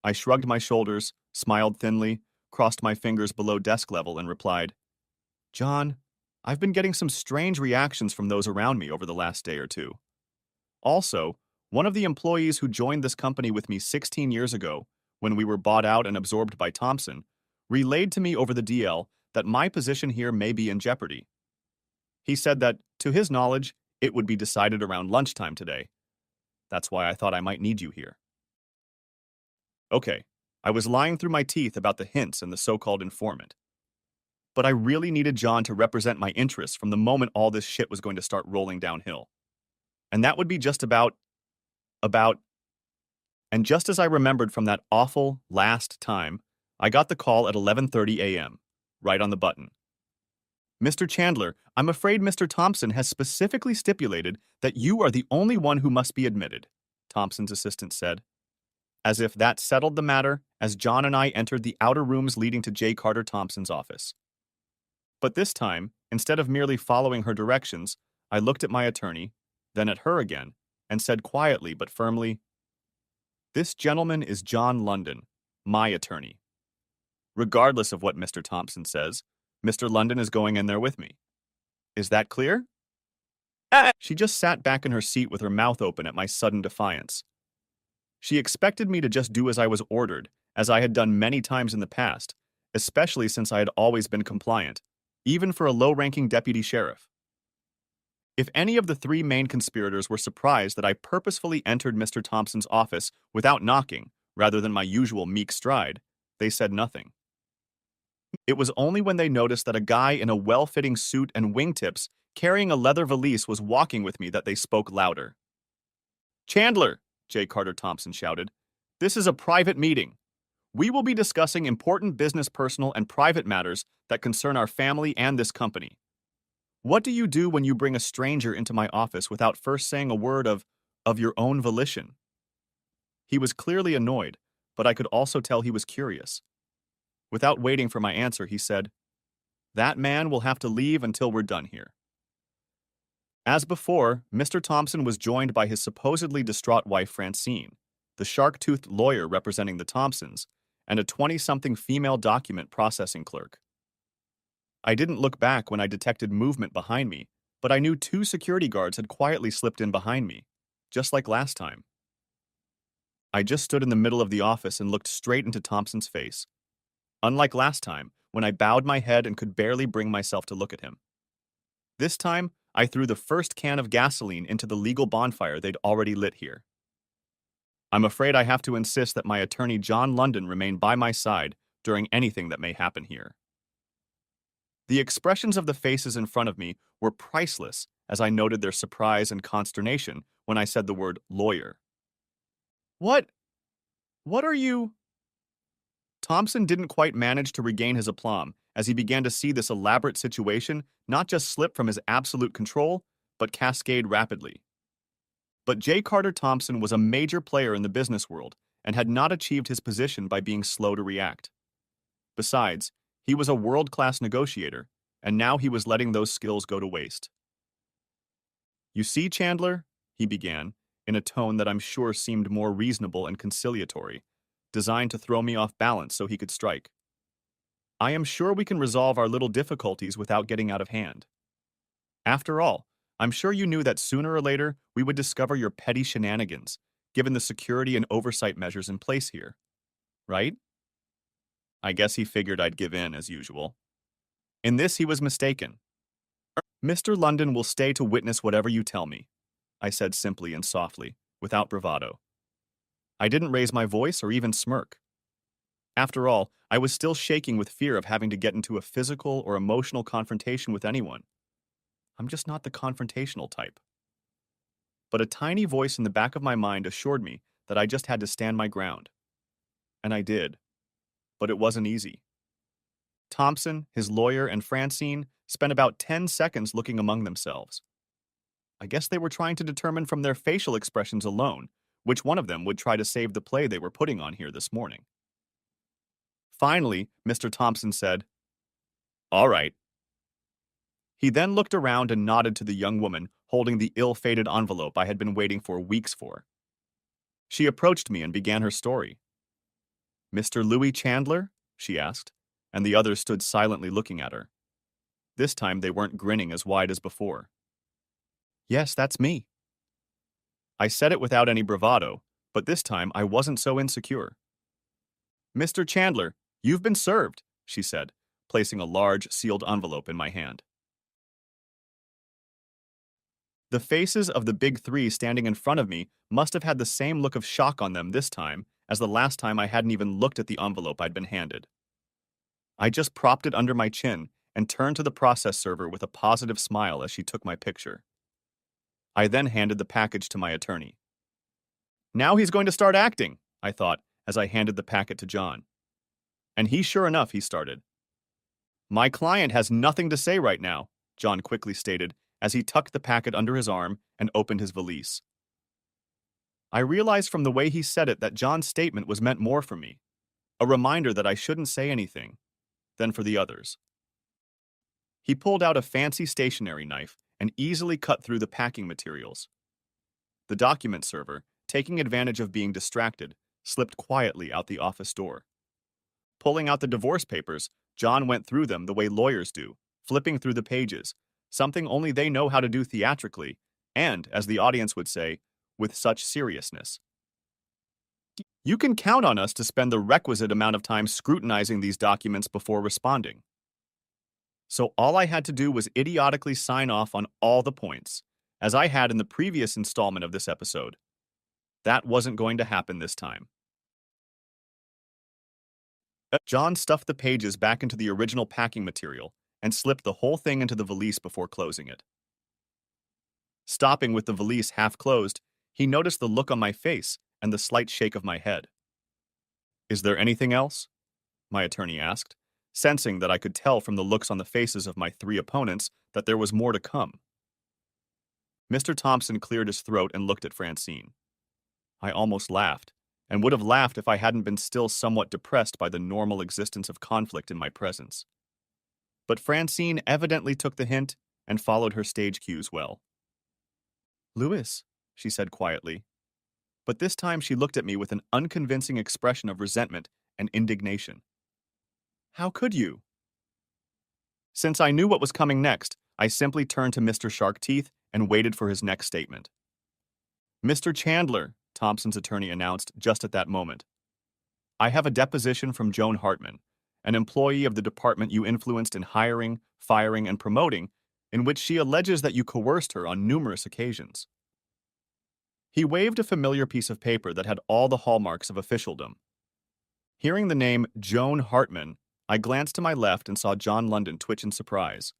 I shrugged my shoulders, smiled thinly, crossed my fingers below desk level, and replied, "John, I've been getting some strange reactions from those around me over the last day or two. Also, one of the employees who joined this company with me 16 years ago, when we were bought out and absorbed by Thompson, relayed to me over the DL that my position here may be in jeopardy. He said that, to his knowledge, it would be decided around lunchtime today. That's why I thought I might need you here. Okay, I was lying through my teeth about the hints and the so-called informant. But I really needed John to represent my interests from the moment all this shit was going to start rolling downhill. And that would be just about, and just as I remembered from that awful last time, I got the call at 11:30 a.m., right on the button. Mr. Chandler, I'm afraid Mr. Thompson has specifically stipulated that you are the only one who must be admitted, Thompson's assistant said, as if that settled the matter as John and I entered the outer rooms leading to J. Carter Thompson's office. But this time, instead of merely following her directions, I looked at my attorney, then at her again, and said quietly but firmly, "This gentleman is John London, my attorney. Regardless of what Mr. Thompson says, Mr. London is going in there with me. Is that clear?" She just sat back in her seat with her mouth open at my sudden defiance. She expected me to just do as I was ordered, as I had done many times in the past, especially since I had always been compliant, even for a low-ranking deputy sheriff. If any of the three main conspirators were surprised that I purposefully entered Mr. Thompson's office without knocking, rather than my usual meek stride, they said nothing. It was only when they noticed that a guy in a well-fitting suit and wingtips carrying a leather valise was walking with me that they spoke louder. "Chandler," J. Carter Thompson shouted, "this is a private meeting. We will be discussing important business, personal, and private matters that concern our family and this company. What do you do when you bring a stranger into my office without first saying a word of your own volition?" He was clearly annoyed, but I could also tell he was curious. Without waiting for my answer, he said, "That man will have to leave until we're done here." As before, Mr. Thompson was joined by his supposedly distraught wife Francine, the shark-toothed lawyer representing the Thompsons, and a 20-something female document processing clerk. I didn't look back when I detected movement behind me, but I knew two security guards had quietly slipped in behind me, just like last time. I just stood in the middle of the office and looked straight into Thompson's face. Unlike last time, when I bowed my head and could barely bring myself to look at him. This time, I threw the first can of gasoline into the legal bonfire they'd already lit here. I'm afraid I have to insist that my attorney John London remain by my side during anything that may happen here. The expressions of the faces in front of me were priceless as I noted their surprise and consternation when I said the word lawyer. What are you? Thompson didn't quite manage to regain his aplomb as he began to see this elaborate situation not just slip from his absolute control, but cascade rapidly. But J. Carter Thompson was a major player in the business world and had not achieved his position by being slow to react. Besides, he was a world-class negotiator, and now he was letting those skills go to waste. "You see, Chandler," he began, in a tone that I'm sure seemed more reasonable and conciliatory, designed to throw me off balance so he could strike. "I am sure we can resolve our little difficulties without getting out of hand. After all, I'm sure you knew that sooner or later we would discover your petty shenanigans, given the security and oversight measures in place here. Right?" I guess he figured I'd give in, as usual. In this he was mistaken. "Mr. London will stay to witness whatever you tell me," I said simply and softly, without bravado. I didn't raise my voice or even smirk. After all, I was still shaking with fear of having to get into a physical or emotional confrontation with anyone. I'm just not the confrontational type. But a tiny voice in the back of my mind assured me that I just had to stand my ground. And I did. But it wasn't easy. Thompson, his lawyer, and Francine spent about 10 seconds looking among themselves. I guess they were trying to determine from their facial expressions alone which one of them would try to save the play they were putting on here this morning. Finally, Mr. Thompson said, "All right." He then looked around and nodded to the young woman holding the ill-fated envelope I had been waiting for weeks for. She approached me and began her story. "Mr. Louis Chandler?" she asked, and the others stood silently looking at her. This time they weren't grinning as wide as before. "Yes, that's me." I said it without any bravado, but this time I wasn't so insecure. "Mr. Chandler, you've been served," she said, placing a large, sealed envelope in my hand. The faces of the big three standing in front of me must have had the same look of shock on them this time as the last time I hadn't even looked at the envelope I'd been handed. I just propped it under my chin and turned to the process server with a positive smile as she took my picture. I then handed the package to my attorney. Now he's going to start acting, I thought as I handed the packet to John. And sure enough, he started. My client has nothing to say right now, John quickly stated as he tucked the packet under his arm and opened his valise. I realized from the way he said it that John's statement was meant more for me, a reminder that I shouldn't say anything, than for the others. He pulled out a fancy stationery knife and easily cut through the packing materials. The document server, taking advantage of being distracted, slipped quietly out the office door. Pulling out the divorce papers, John went through them the way lawyers do, flipping through the pages, something only they know how to do theatrically, and, as the audience would say, with such seriousness. You can count on us to spend the requisite amount of time scrutinizing these documents before responding. So all I had to do was idiotically sign off on all the points, as I had in the previous installment of this episode. That wasn't going to happen this time. John stuffed the pages back into the original packing material and slipped the whole thing into the valise before closing it. Stopping with the valise half closed, he noticed the look on my face and the slight shake of my head. Is there anything else? My attorney asked, sensing that I could tell from the looks on the faces of my three opponents that there was more to come. Mr. Thompson cleared his throat and looked at Francine. I almost laughed, and would have laughed if I hadn't been still somewhat depressed by the normal existence of conflict in my presence. But Francine evidently took the hint and followed her stage cues well. Louis, she said quietly. But this time she looked at me with an unconvincing expression of resentment and indignation. How could you? Since I knew what was coming next, I simply turned to Mr. Shark Teeth and waited for his next statement. Mr. Chandler, Thompson's attorney announced just at that moment. I have a deposition from Joan Hartman, an employee of the department you influenced in hiring, firing, and promoting, in which she alleges that you coerced her on numerous occasions. He waved a familiar piece of paper that had all the hallmarks of officialdom. Hearing the name Joan Hartman, I glanced to my left and saw John London twitch in surprise.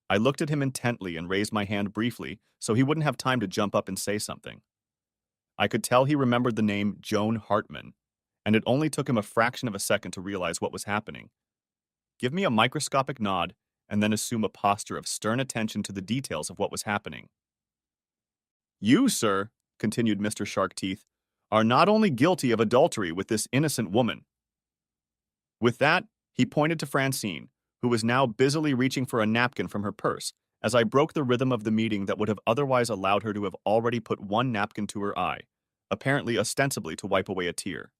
I looked at him intently and raised my hand briefly so he wouldn't have time to jump up and say something. I could tell he remembered the name Joan Hartman, and it only took him a fraction of a second to realize what was happening. Give me a microscopic nod, and then assume a posture of stern attention to the details of what was happening. You, sir, continued Mr. Shark Teeth, are not only guilty of adultery with this innocent woman. With that, he pointed to Francine, who was now busily reaching for a napkin from her purse, as I broke the rhythm of the meeting that would have otherwise allowed her to have already put one napkin to her eye, apparently ostensibly to wipe away a tear.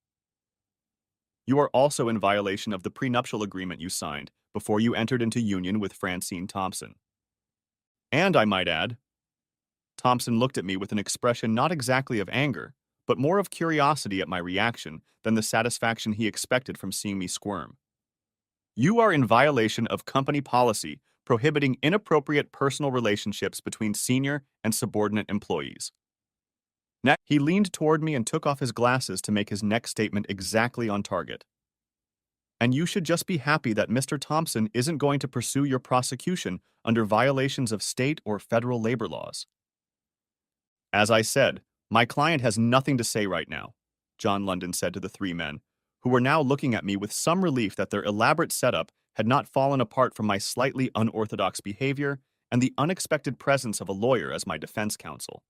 You are also in violation of the prenuptial agreement you signed before you entered into union with Francine Thompson. And I might add, Thompson looked at me with an expression not exactly of anger, but more of curiosity at my reaction than the satisfaction he expected from seeing me squirm. You are in violation of company policy prohibiting inappropriate personal relationships between senior and subordinate employees. Next, he leaned toward me and took off his glasses to make his next statement exactly on target. And you should just be happy that Mr. Thompson isn't going to pursue your prosecution under violations of state or federal labor laws. As I said, my client has nothing to say right now, John London said to the three men, who were now looking at me with some relief that their elaborate setup had not fallen apart from my slightly unorthodox behavior and the unexpected presence of a lawyer as my defense counsel.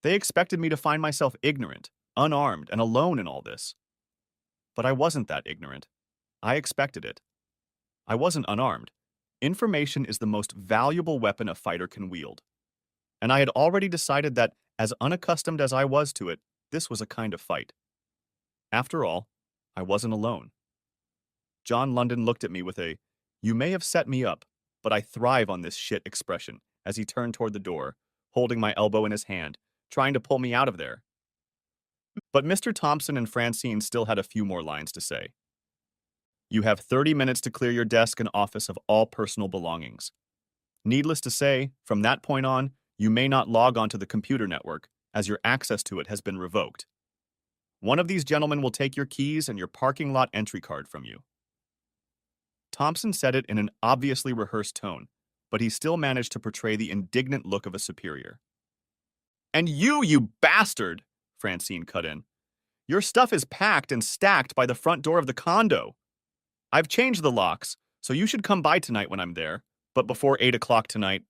They expected me to find myself ignorant, unarmed, and alone in all this. But I wasn't that ignorant. I expected it. I wasn't unarmed. Information is the most valuable weapon a fighter can wield. And I had already decided that, as unaccustomed as I was to it, this was a kind of fight. After all, I wasn't alone. John London looked at me with a, "You may have set me up, but I thrive on this shit" expression as he turned toward the door, holding my elbow in his hand, trying to pull me out of there. But Mr. Thompson and Francine still had a few more lines to say. You have 30 minutes to clear your desk and office of all personal belongings. Needless to say, from that point on, you may not log onto the computer network, as your access to it has been revoked. One of these gentlemen will take your keys and your parking lot entry card from you. Thompson said it in an obviously rehearsed tone, but he still managed to portray the indignant look of a superior. And you bastard! Francine cut in. Your stuff is packed and stacked by the front door of the condo. I've changed the locks, so you should come by tonight when I'm there, but before 8 o'clock tonight.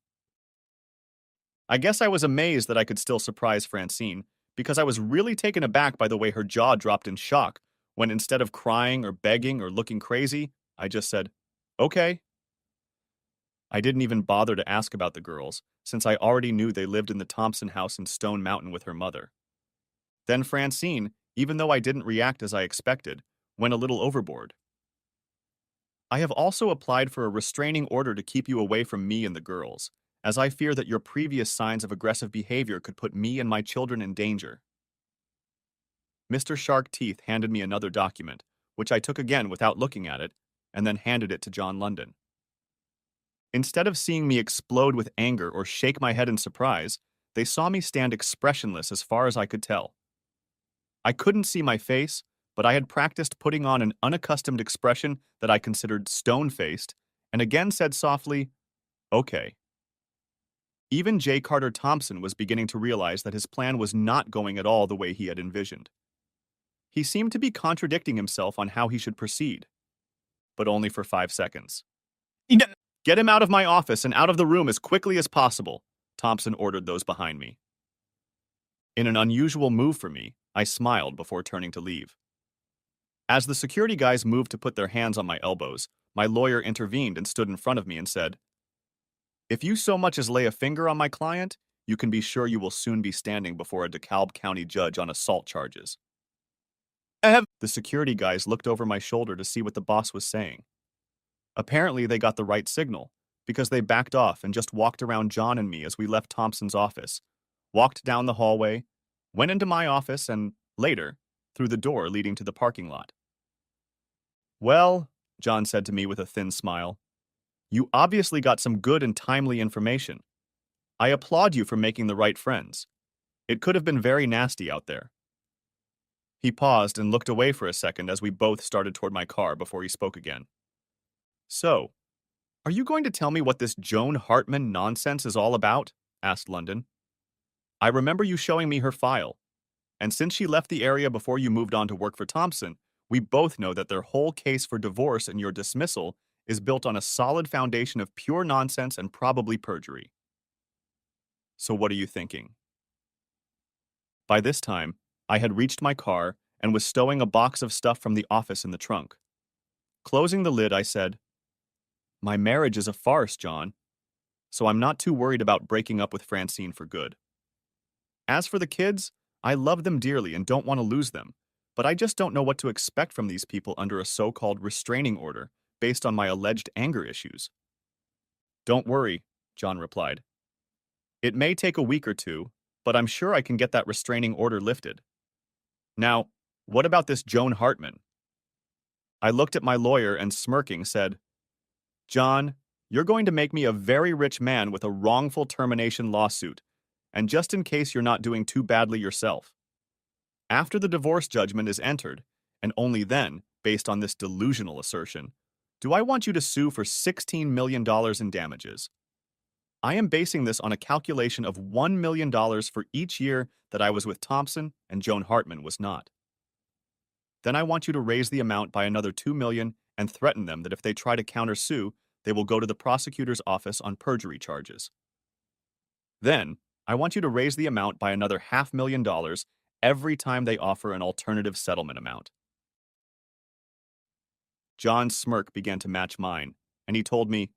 I guess I was amazed that I could still surprise Francine, because I was really taken aback by the way her jaw dropped in shock when instead of crying or begging or looking crazy, I just said, okay. I didn't even bother to ask about the girls, since I already knew they lived in the Thompson house in Stone Mountain with her mother. Then Francine, even though I didn't react as I expected, went a little overboard. I have also applied for a restraining order to keep you away from me and the girls, as I fear that your previous signs of aggressive behavior could put me and my children in danger. Mr. Shark Teeth handed me another document, which I took again without looking at it, and then handed it to John London. Instead of seeing me explode with anger or shake my head in surprise, they saw me stand expressionless as far as I could tell. I couldn't see my face, but I had practiced putting on an unaccustomed expression that I considered stone-faced, and again said softly, okay. Even J. Carter Thompson was beginning to realize that his plan was not going at all the way he had envisioned. He seemed to be contradicting himself on how he should proceed, but only for 5 seconds. Get him out of my office and out of the room as quickly as possible, Thompson ordered those behind me. In an unusual move for me, I smiled before turning to leave. As the security guys moved to put their hands on my elbows, my lawyer intervened and stood in front of me and said, if you so much as lay a finger on my client, you can be sure you will soon be standing before a DeKalb County judge on assault charges. The security guys looked over my shoulder to see what the boss was saying. Apparently, they got the right signal, because they backed off and just walked around John and me as we left Thompson's office, walked down the hallway, went into my office, and, later, through the door leading to the parking lot. Well, John said to me with a thin smile, you obviously got some good and timely information. I applaud you for making the right friends. It could have been very nasty out there. He paused and looked away for a second as we both started toward my car before he spoke again. So, are you going to tell me what this Joan Hartman nonsense is all about? Asked London. I remember you showing me her file, and since she left the area before you moved on to work for Thompson, we both know that their whole case for divorce and your dismissal is built on a solid foundation of pure nonsense and probably perjury. So what are you thinking? By this time, I had reached my car and was stowing a box of stuff from the office in the trunk. Closing the lid, I said, my marriage is a farce, John, so I'm not too worried about breaking up with Francine for good. As for the kids, I love them dearly and don't want to lose them, but I just don't know what to expect from these people under a so-called restraining order based on my alleged anger issues. Don't worry, John replied. It may take a week or two, but I'm sure I can get that restraining order lifted. Now, what about this Joan Hartman? I looked at my lawyer and smirking said, John, you're going to make me a very rich man with a wrongful termination lawsuit, and just in case you're not doing too badly yourself. After the divorce judgment is entered, and only then, based on this delusional assertion, do I want you to sue for $16 million in damages. I am basing this on a calculation of $1 million for each year that I was with Thompson and Joan Hartman was not. Then I want you to raise the amount by another $2 million and threaten them that if they try to countersue, they will go to the prosecutor's office on perjury charges. Then, I want you to raise the amount by another $500,000 every time they offer an alternative settlement amount. John's smirk began to match mine, and he told me,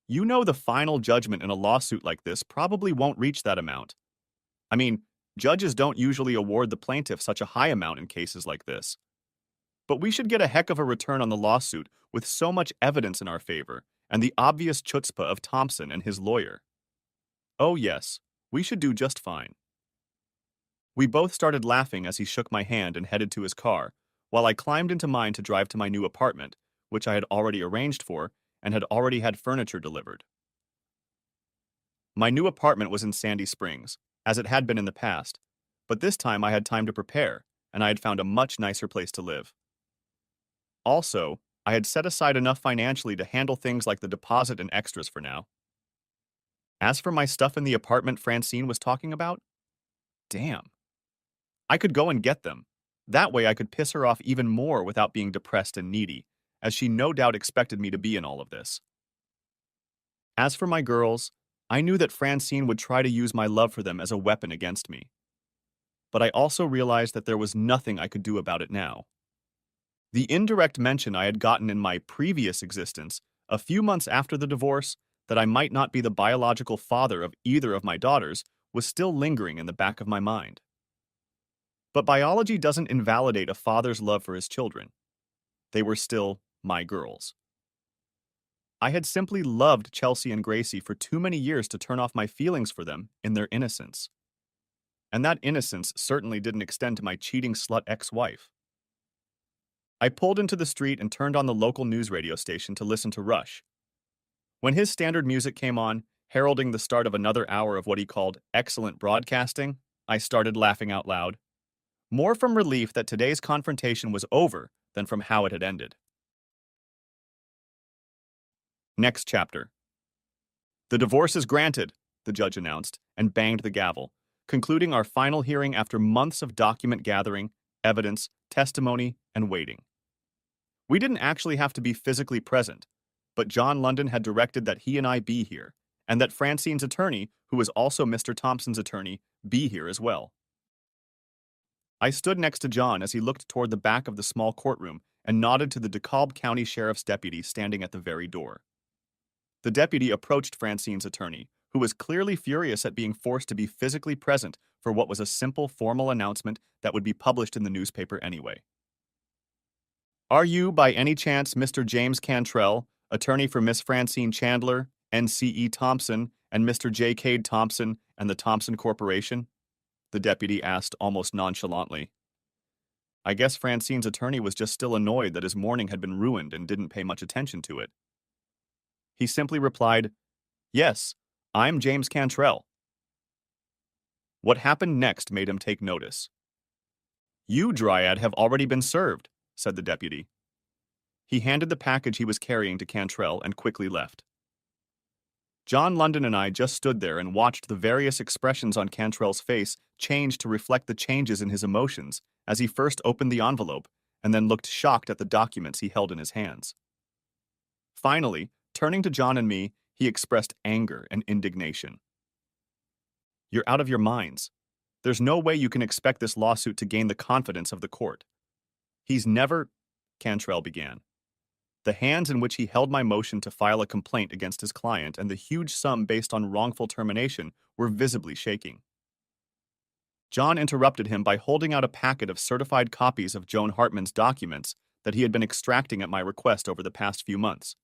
you know the final judgment in a lawsuit like this probably won't reach that amount. I mean, judges don't usually award the plaintiff such a high amount in cases like this. But we should get a heck of a return on the lawsuit with so much evidence in our favor and the obvious chutzpah of Thompson and his lawyer. Oh yes, we should do just fine. We both started laughing as he shook my hand and headed to his car, while I climbed into mine to drive to my new apartment, which I had already arranged for and had already had furniture delivered. My new apartment was in Sandy Springs, as it had been in the past, but this time I had time to prepare, and I had found a much nicer place to live. Also, I had set aside enough financially to handle things like the deposit and extras for now. As for my stuff in the apartment Francine was talking about, damn, I could go and get them. That way I could piss her off even more without being depressed and needy, as she no doubt expected me to be in all of this. As for my girls, I knew that Francine would try to use my love for them as a weapon against me. But I also realized that there was nothing I could do about it now. The indirect mention I had gotten in my previous existence, a few months after the divorce, that I might not be the biological father of either of my daughters, was still lingering in the back of my mind. But biology doesn't invalidate a father's love for his children. They were still my girls. I had simply loved Chelsea and Gracie for too many years to turn off my feelings for them in their innocence. And that innocence certainly didn't extend to my cheating slut ex-wife. I pulled into the street and turned on the local news radio station to listen to Rush. When his standard music came on, heralding the start of another hour of what he called excellent broadcasting, I started laughing out loud. More from relief that today's confrontation was over than from how it had ended. Next chapter. The divorce is granted, the judge announced, and banged the gavel, concluding our final hearing after months of document gathering, evidence, testimony, and waiting. We didn't actually have to be physically present, but John London had directed that he and I be here, and that Francine's attorney, who was also Mr. Thompson's attorney, be here as well. I stood next to John as he looked toward the back of the small courtroom and nodded to the DeKalb County Sheriff's deputy standing at the very door. The deputy approached Francine's attorney, who was clearly furious at being forced to be physically present for what was a simple formal announcement that would be published in the newspaper anyway. Are you, by any chance, Mr. James Cantrell, attorney for Miss Francine Chandler, N.C.E. Thompson, and Mr. J. Cade Thompson and the Thompson Corporation? The deputy asked almost nonchalantly. I guess Francine's attorney was just still annoyed that his morning had been ruined and didn't pay much attention to it. He simply replied, Yes, I'm James Cantrell. What happened next made him take notice. You, Dryad, have already been served, said the deputy. He handed the package he was carrying to Cantrell and quickly left. John London and I just stood there and watched the various expressions on Cantrell's face change to reflect the changes in his emotions as he first opened the envelope and then looked shocked at the documents he held in his hands. Finally, turning to John and me, he expressed anger and indignation. You're out of your minds. There's no way you can expect this lawsuit to gain the confidence of the court. He's never, Cantrell began. The hands in which he held my motion to file a complaint against his client and the huge sum based on wrongful termination were visibly shaking. John interrupted him by holding out a packet of certified copies of Joan Hartman's documents that he had been extracting at my request over the past few months.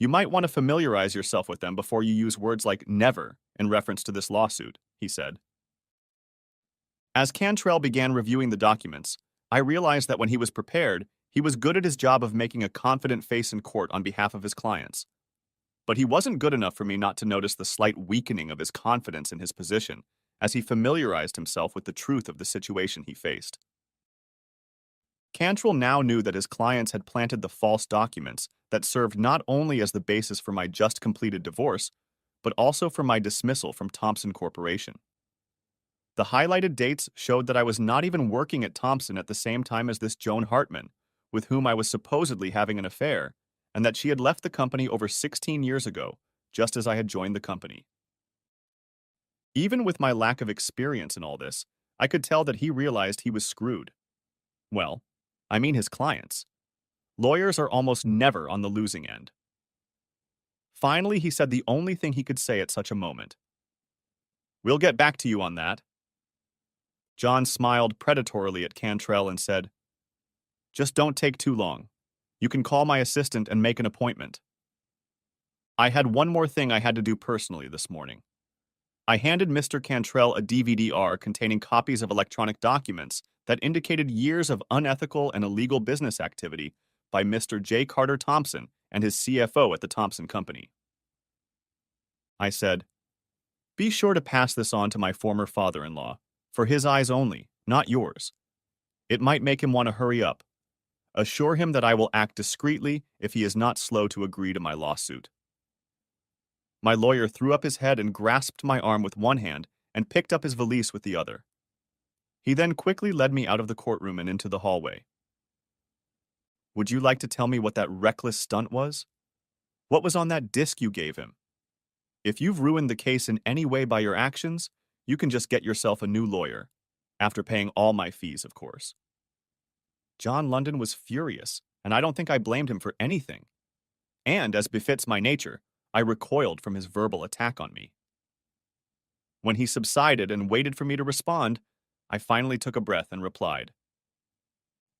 You might want to familiarize yourself with them before you use words like never in reference to this lawsuit, he said. As Cantrell began reviewing the documents, I realized that when he was prepared, he was good at his job of making a confident face in court on behalf of his clients. But he wasn't good enough for me not to notice the slight weakening of his confidence in his position as he familiarized himself with the truth of the situation he faced. Cantrell now knew that his clients had planted the false documents that served not only as the basis for my just completed divorce, but also for my dismissal from Thompson Corporation. The highlighted dates showed that I was not even working at Thompson at the same time as this Joan Hartman, with whom I was supposedly having an affair, and that she had left the company over 16 years ago, just as I had joined the company. Even with my lack of experience in all this, I could tell that he realized he was screwed. Well, I mean his clients. Lawyers are almost never on the losing end. Finally, he said the only thing he could say at such a moment. We'll get back to you on that. John smiled predatorily at Cantrell and said, Just don't take too long. You can call my assistant and make an appointment. I had one more thing I had to do personally this morning. I handed Mr. Cantrell a DVD-R containing copies of electronic documents that indicated years of unethical and illegal business activity by Mr. J. Carter Thompson and his CFO at the Thompson Company. I said, "Be sure to pass this on to my former father-in-law, for his eyes only, not yours. It might make him want to hurry up. Assure him that I will act discreetly if he is not slow to agree to my lawsuit." My lawyer threw up his head and grasped my arm with one hand and picked up his valise with the other. He then quickly led me out of the courtroom and into the hallway. "Would you like to tell me what that reckless stunt was? What was on that disc you gave him? If you've ruined the case in any way by your actions, you can just get yourself a new lawyer, after paying all my fees, of course." John London was furious, and I don't think I blamed him for anything. And, as befits my nature, I recoiled from his verbal attack on me. When he subsided and waited for me to respond, I finally took a breath and replied,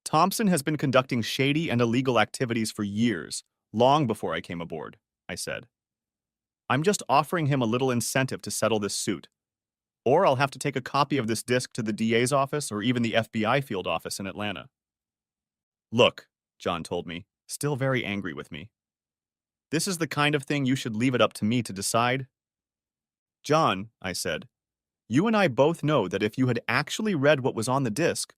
"Thompson has been conducting shady and illegal activities for years, long before I came aboard," I said. "I'm just offering him a little incentive to settle this suit. Or I'll have to take a copy of this disc to the DA's office or even the FBI field office in Atlanta." "Look," John told me, still very angry with me, "this is the kind of thing you should leave it up to me to decide." "John," I said, "you and I both know that if you had actually read what was on the disc,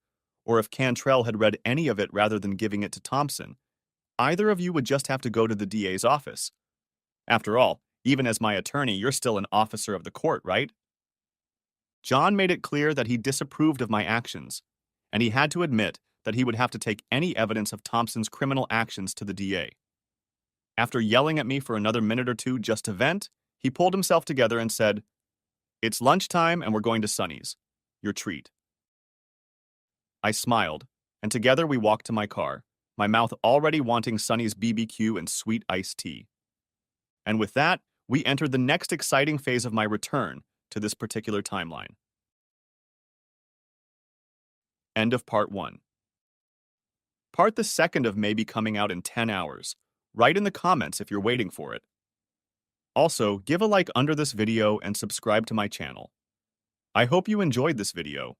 or if Cantrell had read any of it rather than giving it to Thompson, either of you would just have to go to the DA's office. After all, even as my attorney, you're still an officer of the court, right?" John made it clear that he disapproved of my actions, and he had to admit that he would have to take any evidence of Thompson's criminal actions to the DA. After yelling at me for another minute or two just to vent, he pulled himself together and said, "It's lunchtime and we're going to Sonny's. Your treat." I smiled, and together we walked to my car, my mouth already wanting Sonny's BBQ and sweet iced tea. And with that, we entered the next exciting phase of my return to this particular timeline. End of part 1. Part the second of may be coming out in 10 hours. Write in the comments if you're waiting for it. Also, give a like under this video and subscribe to my channel. I hope you enjoyed this video.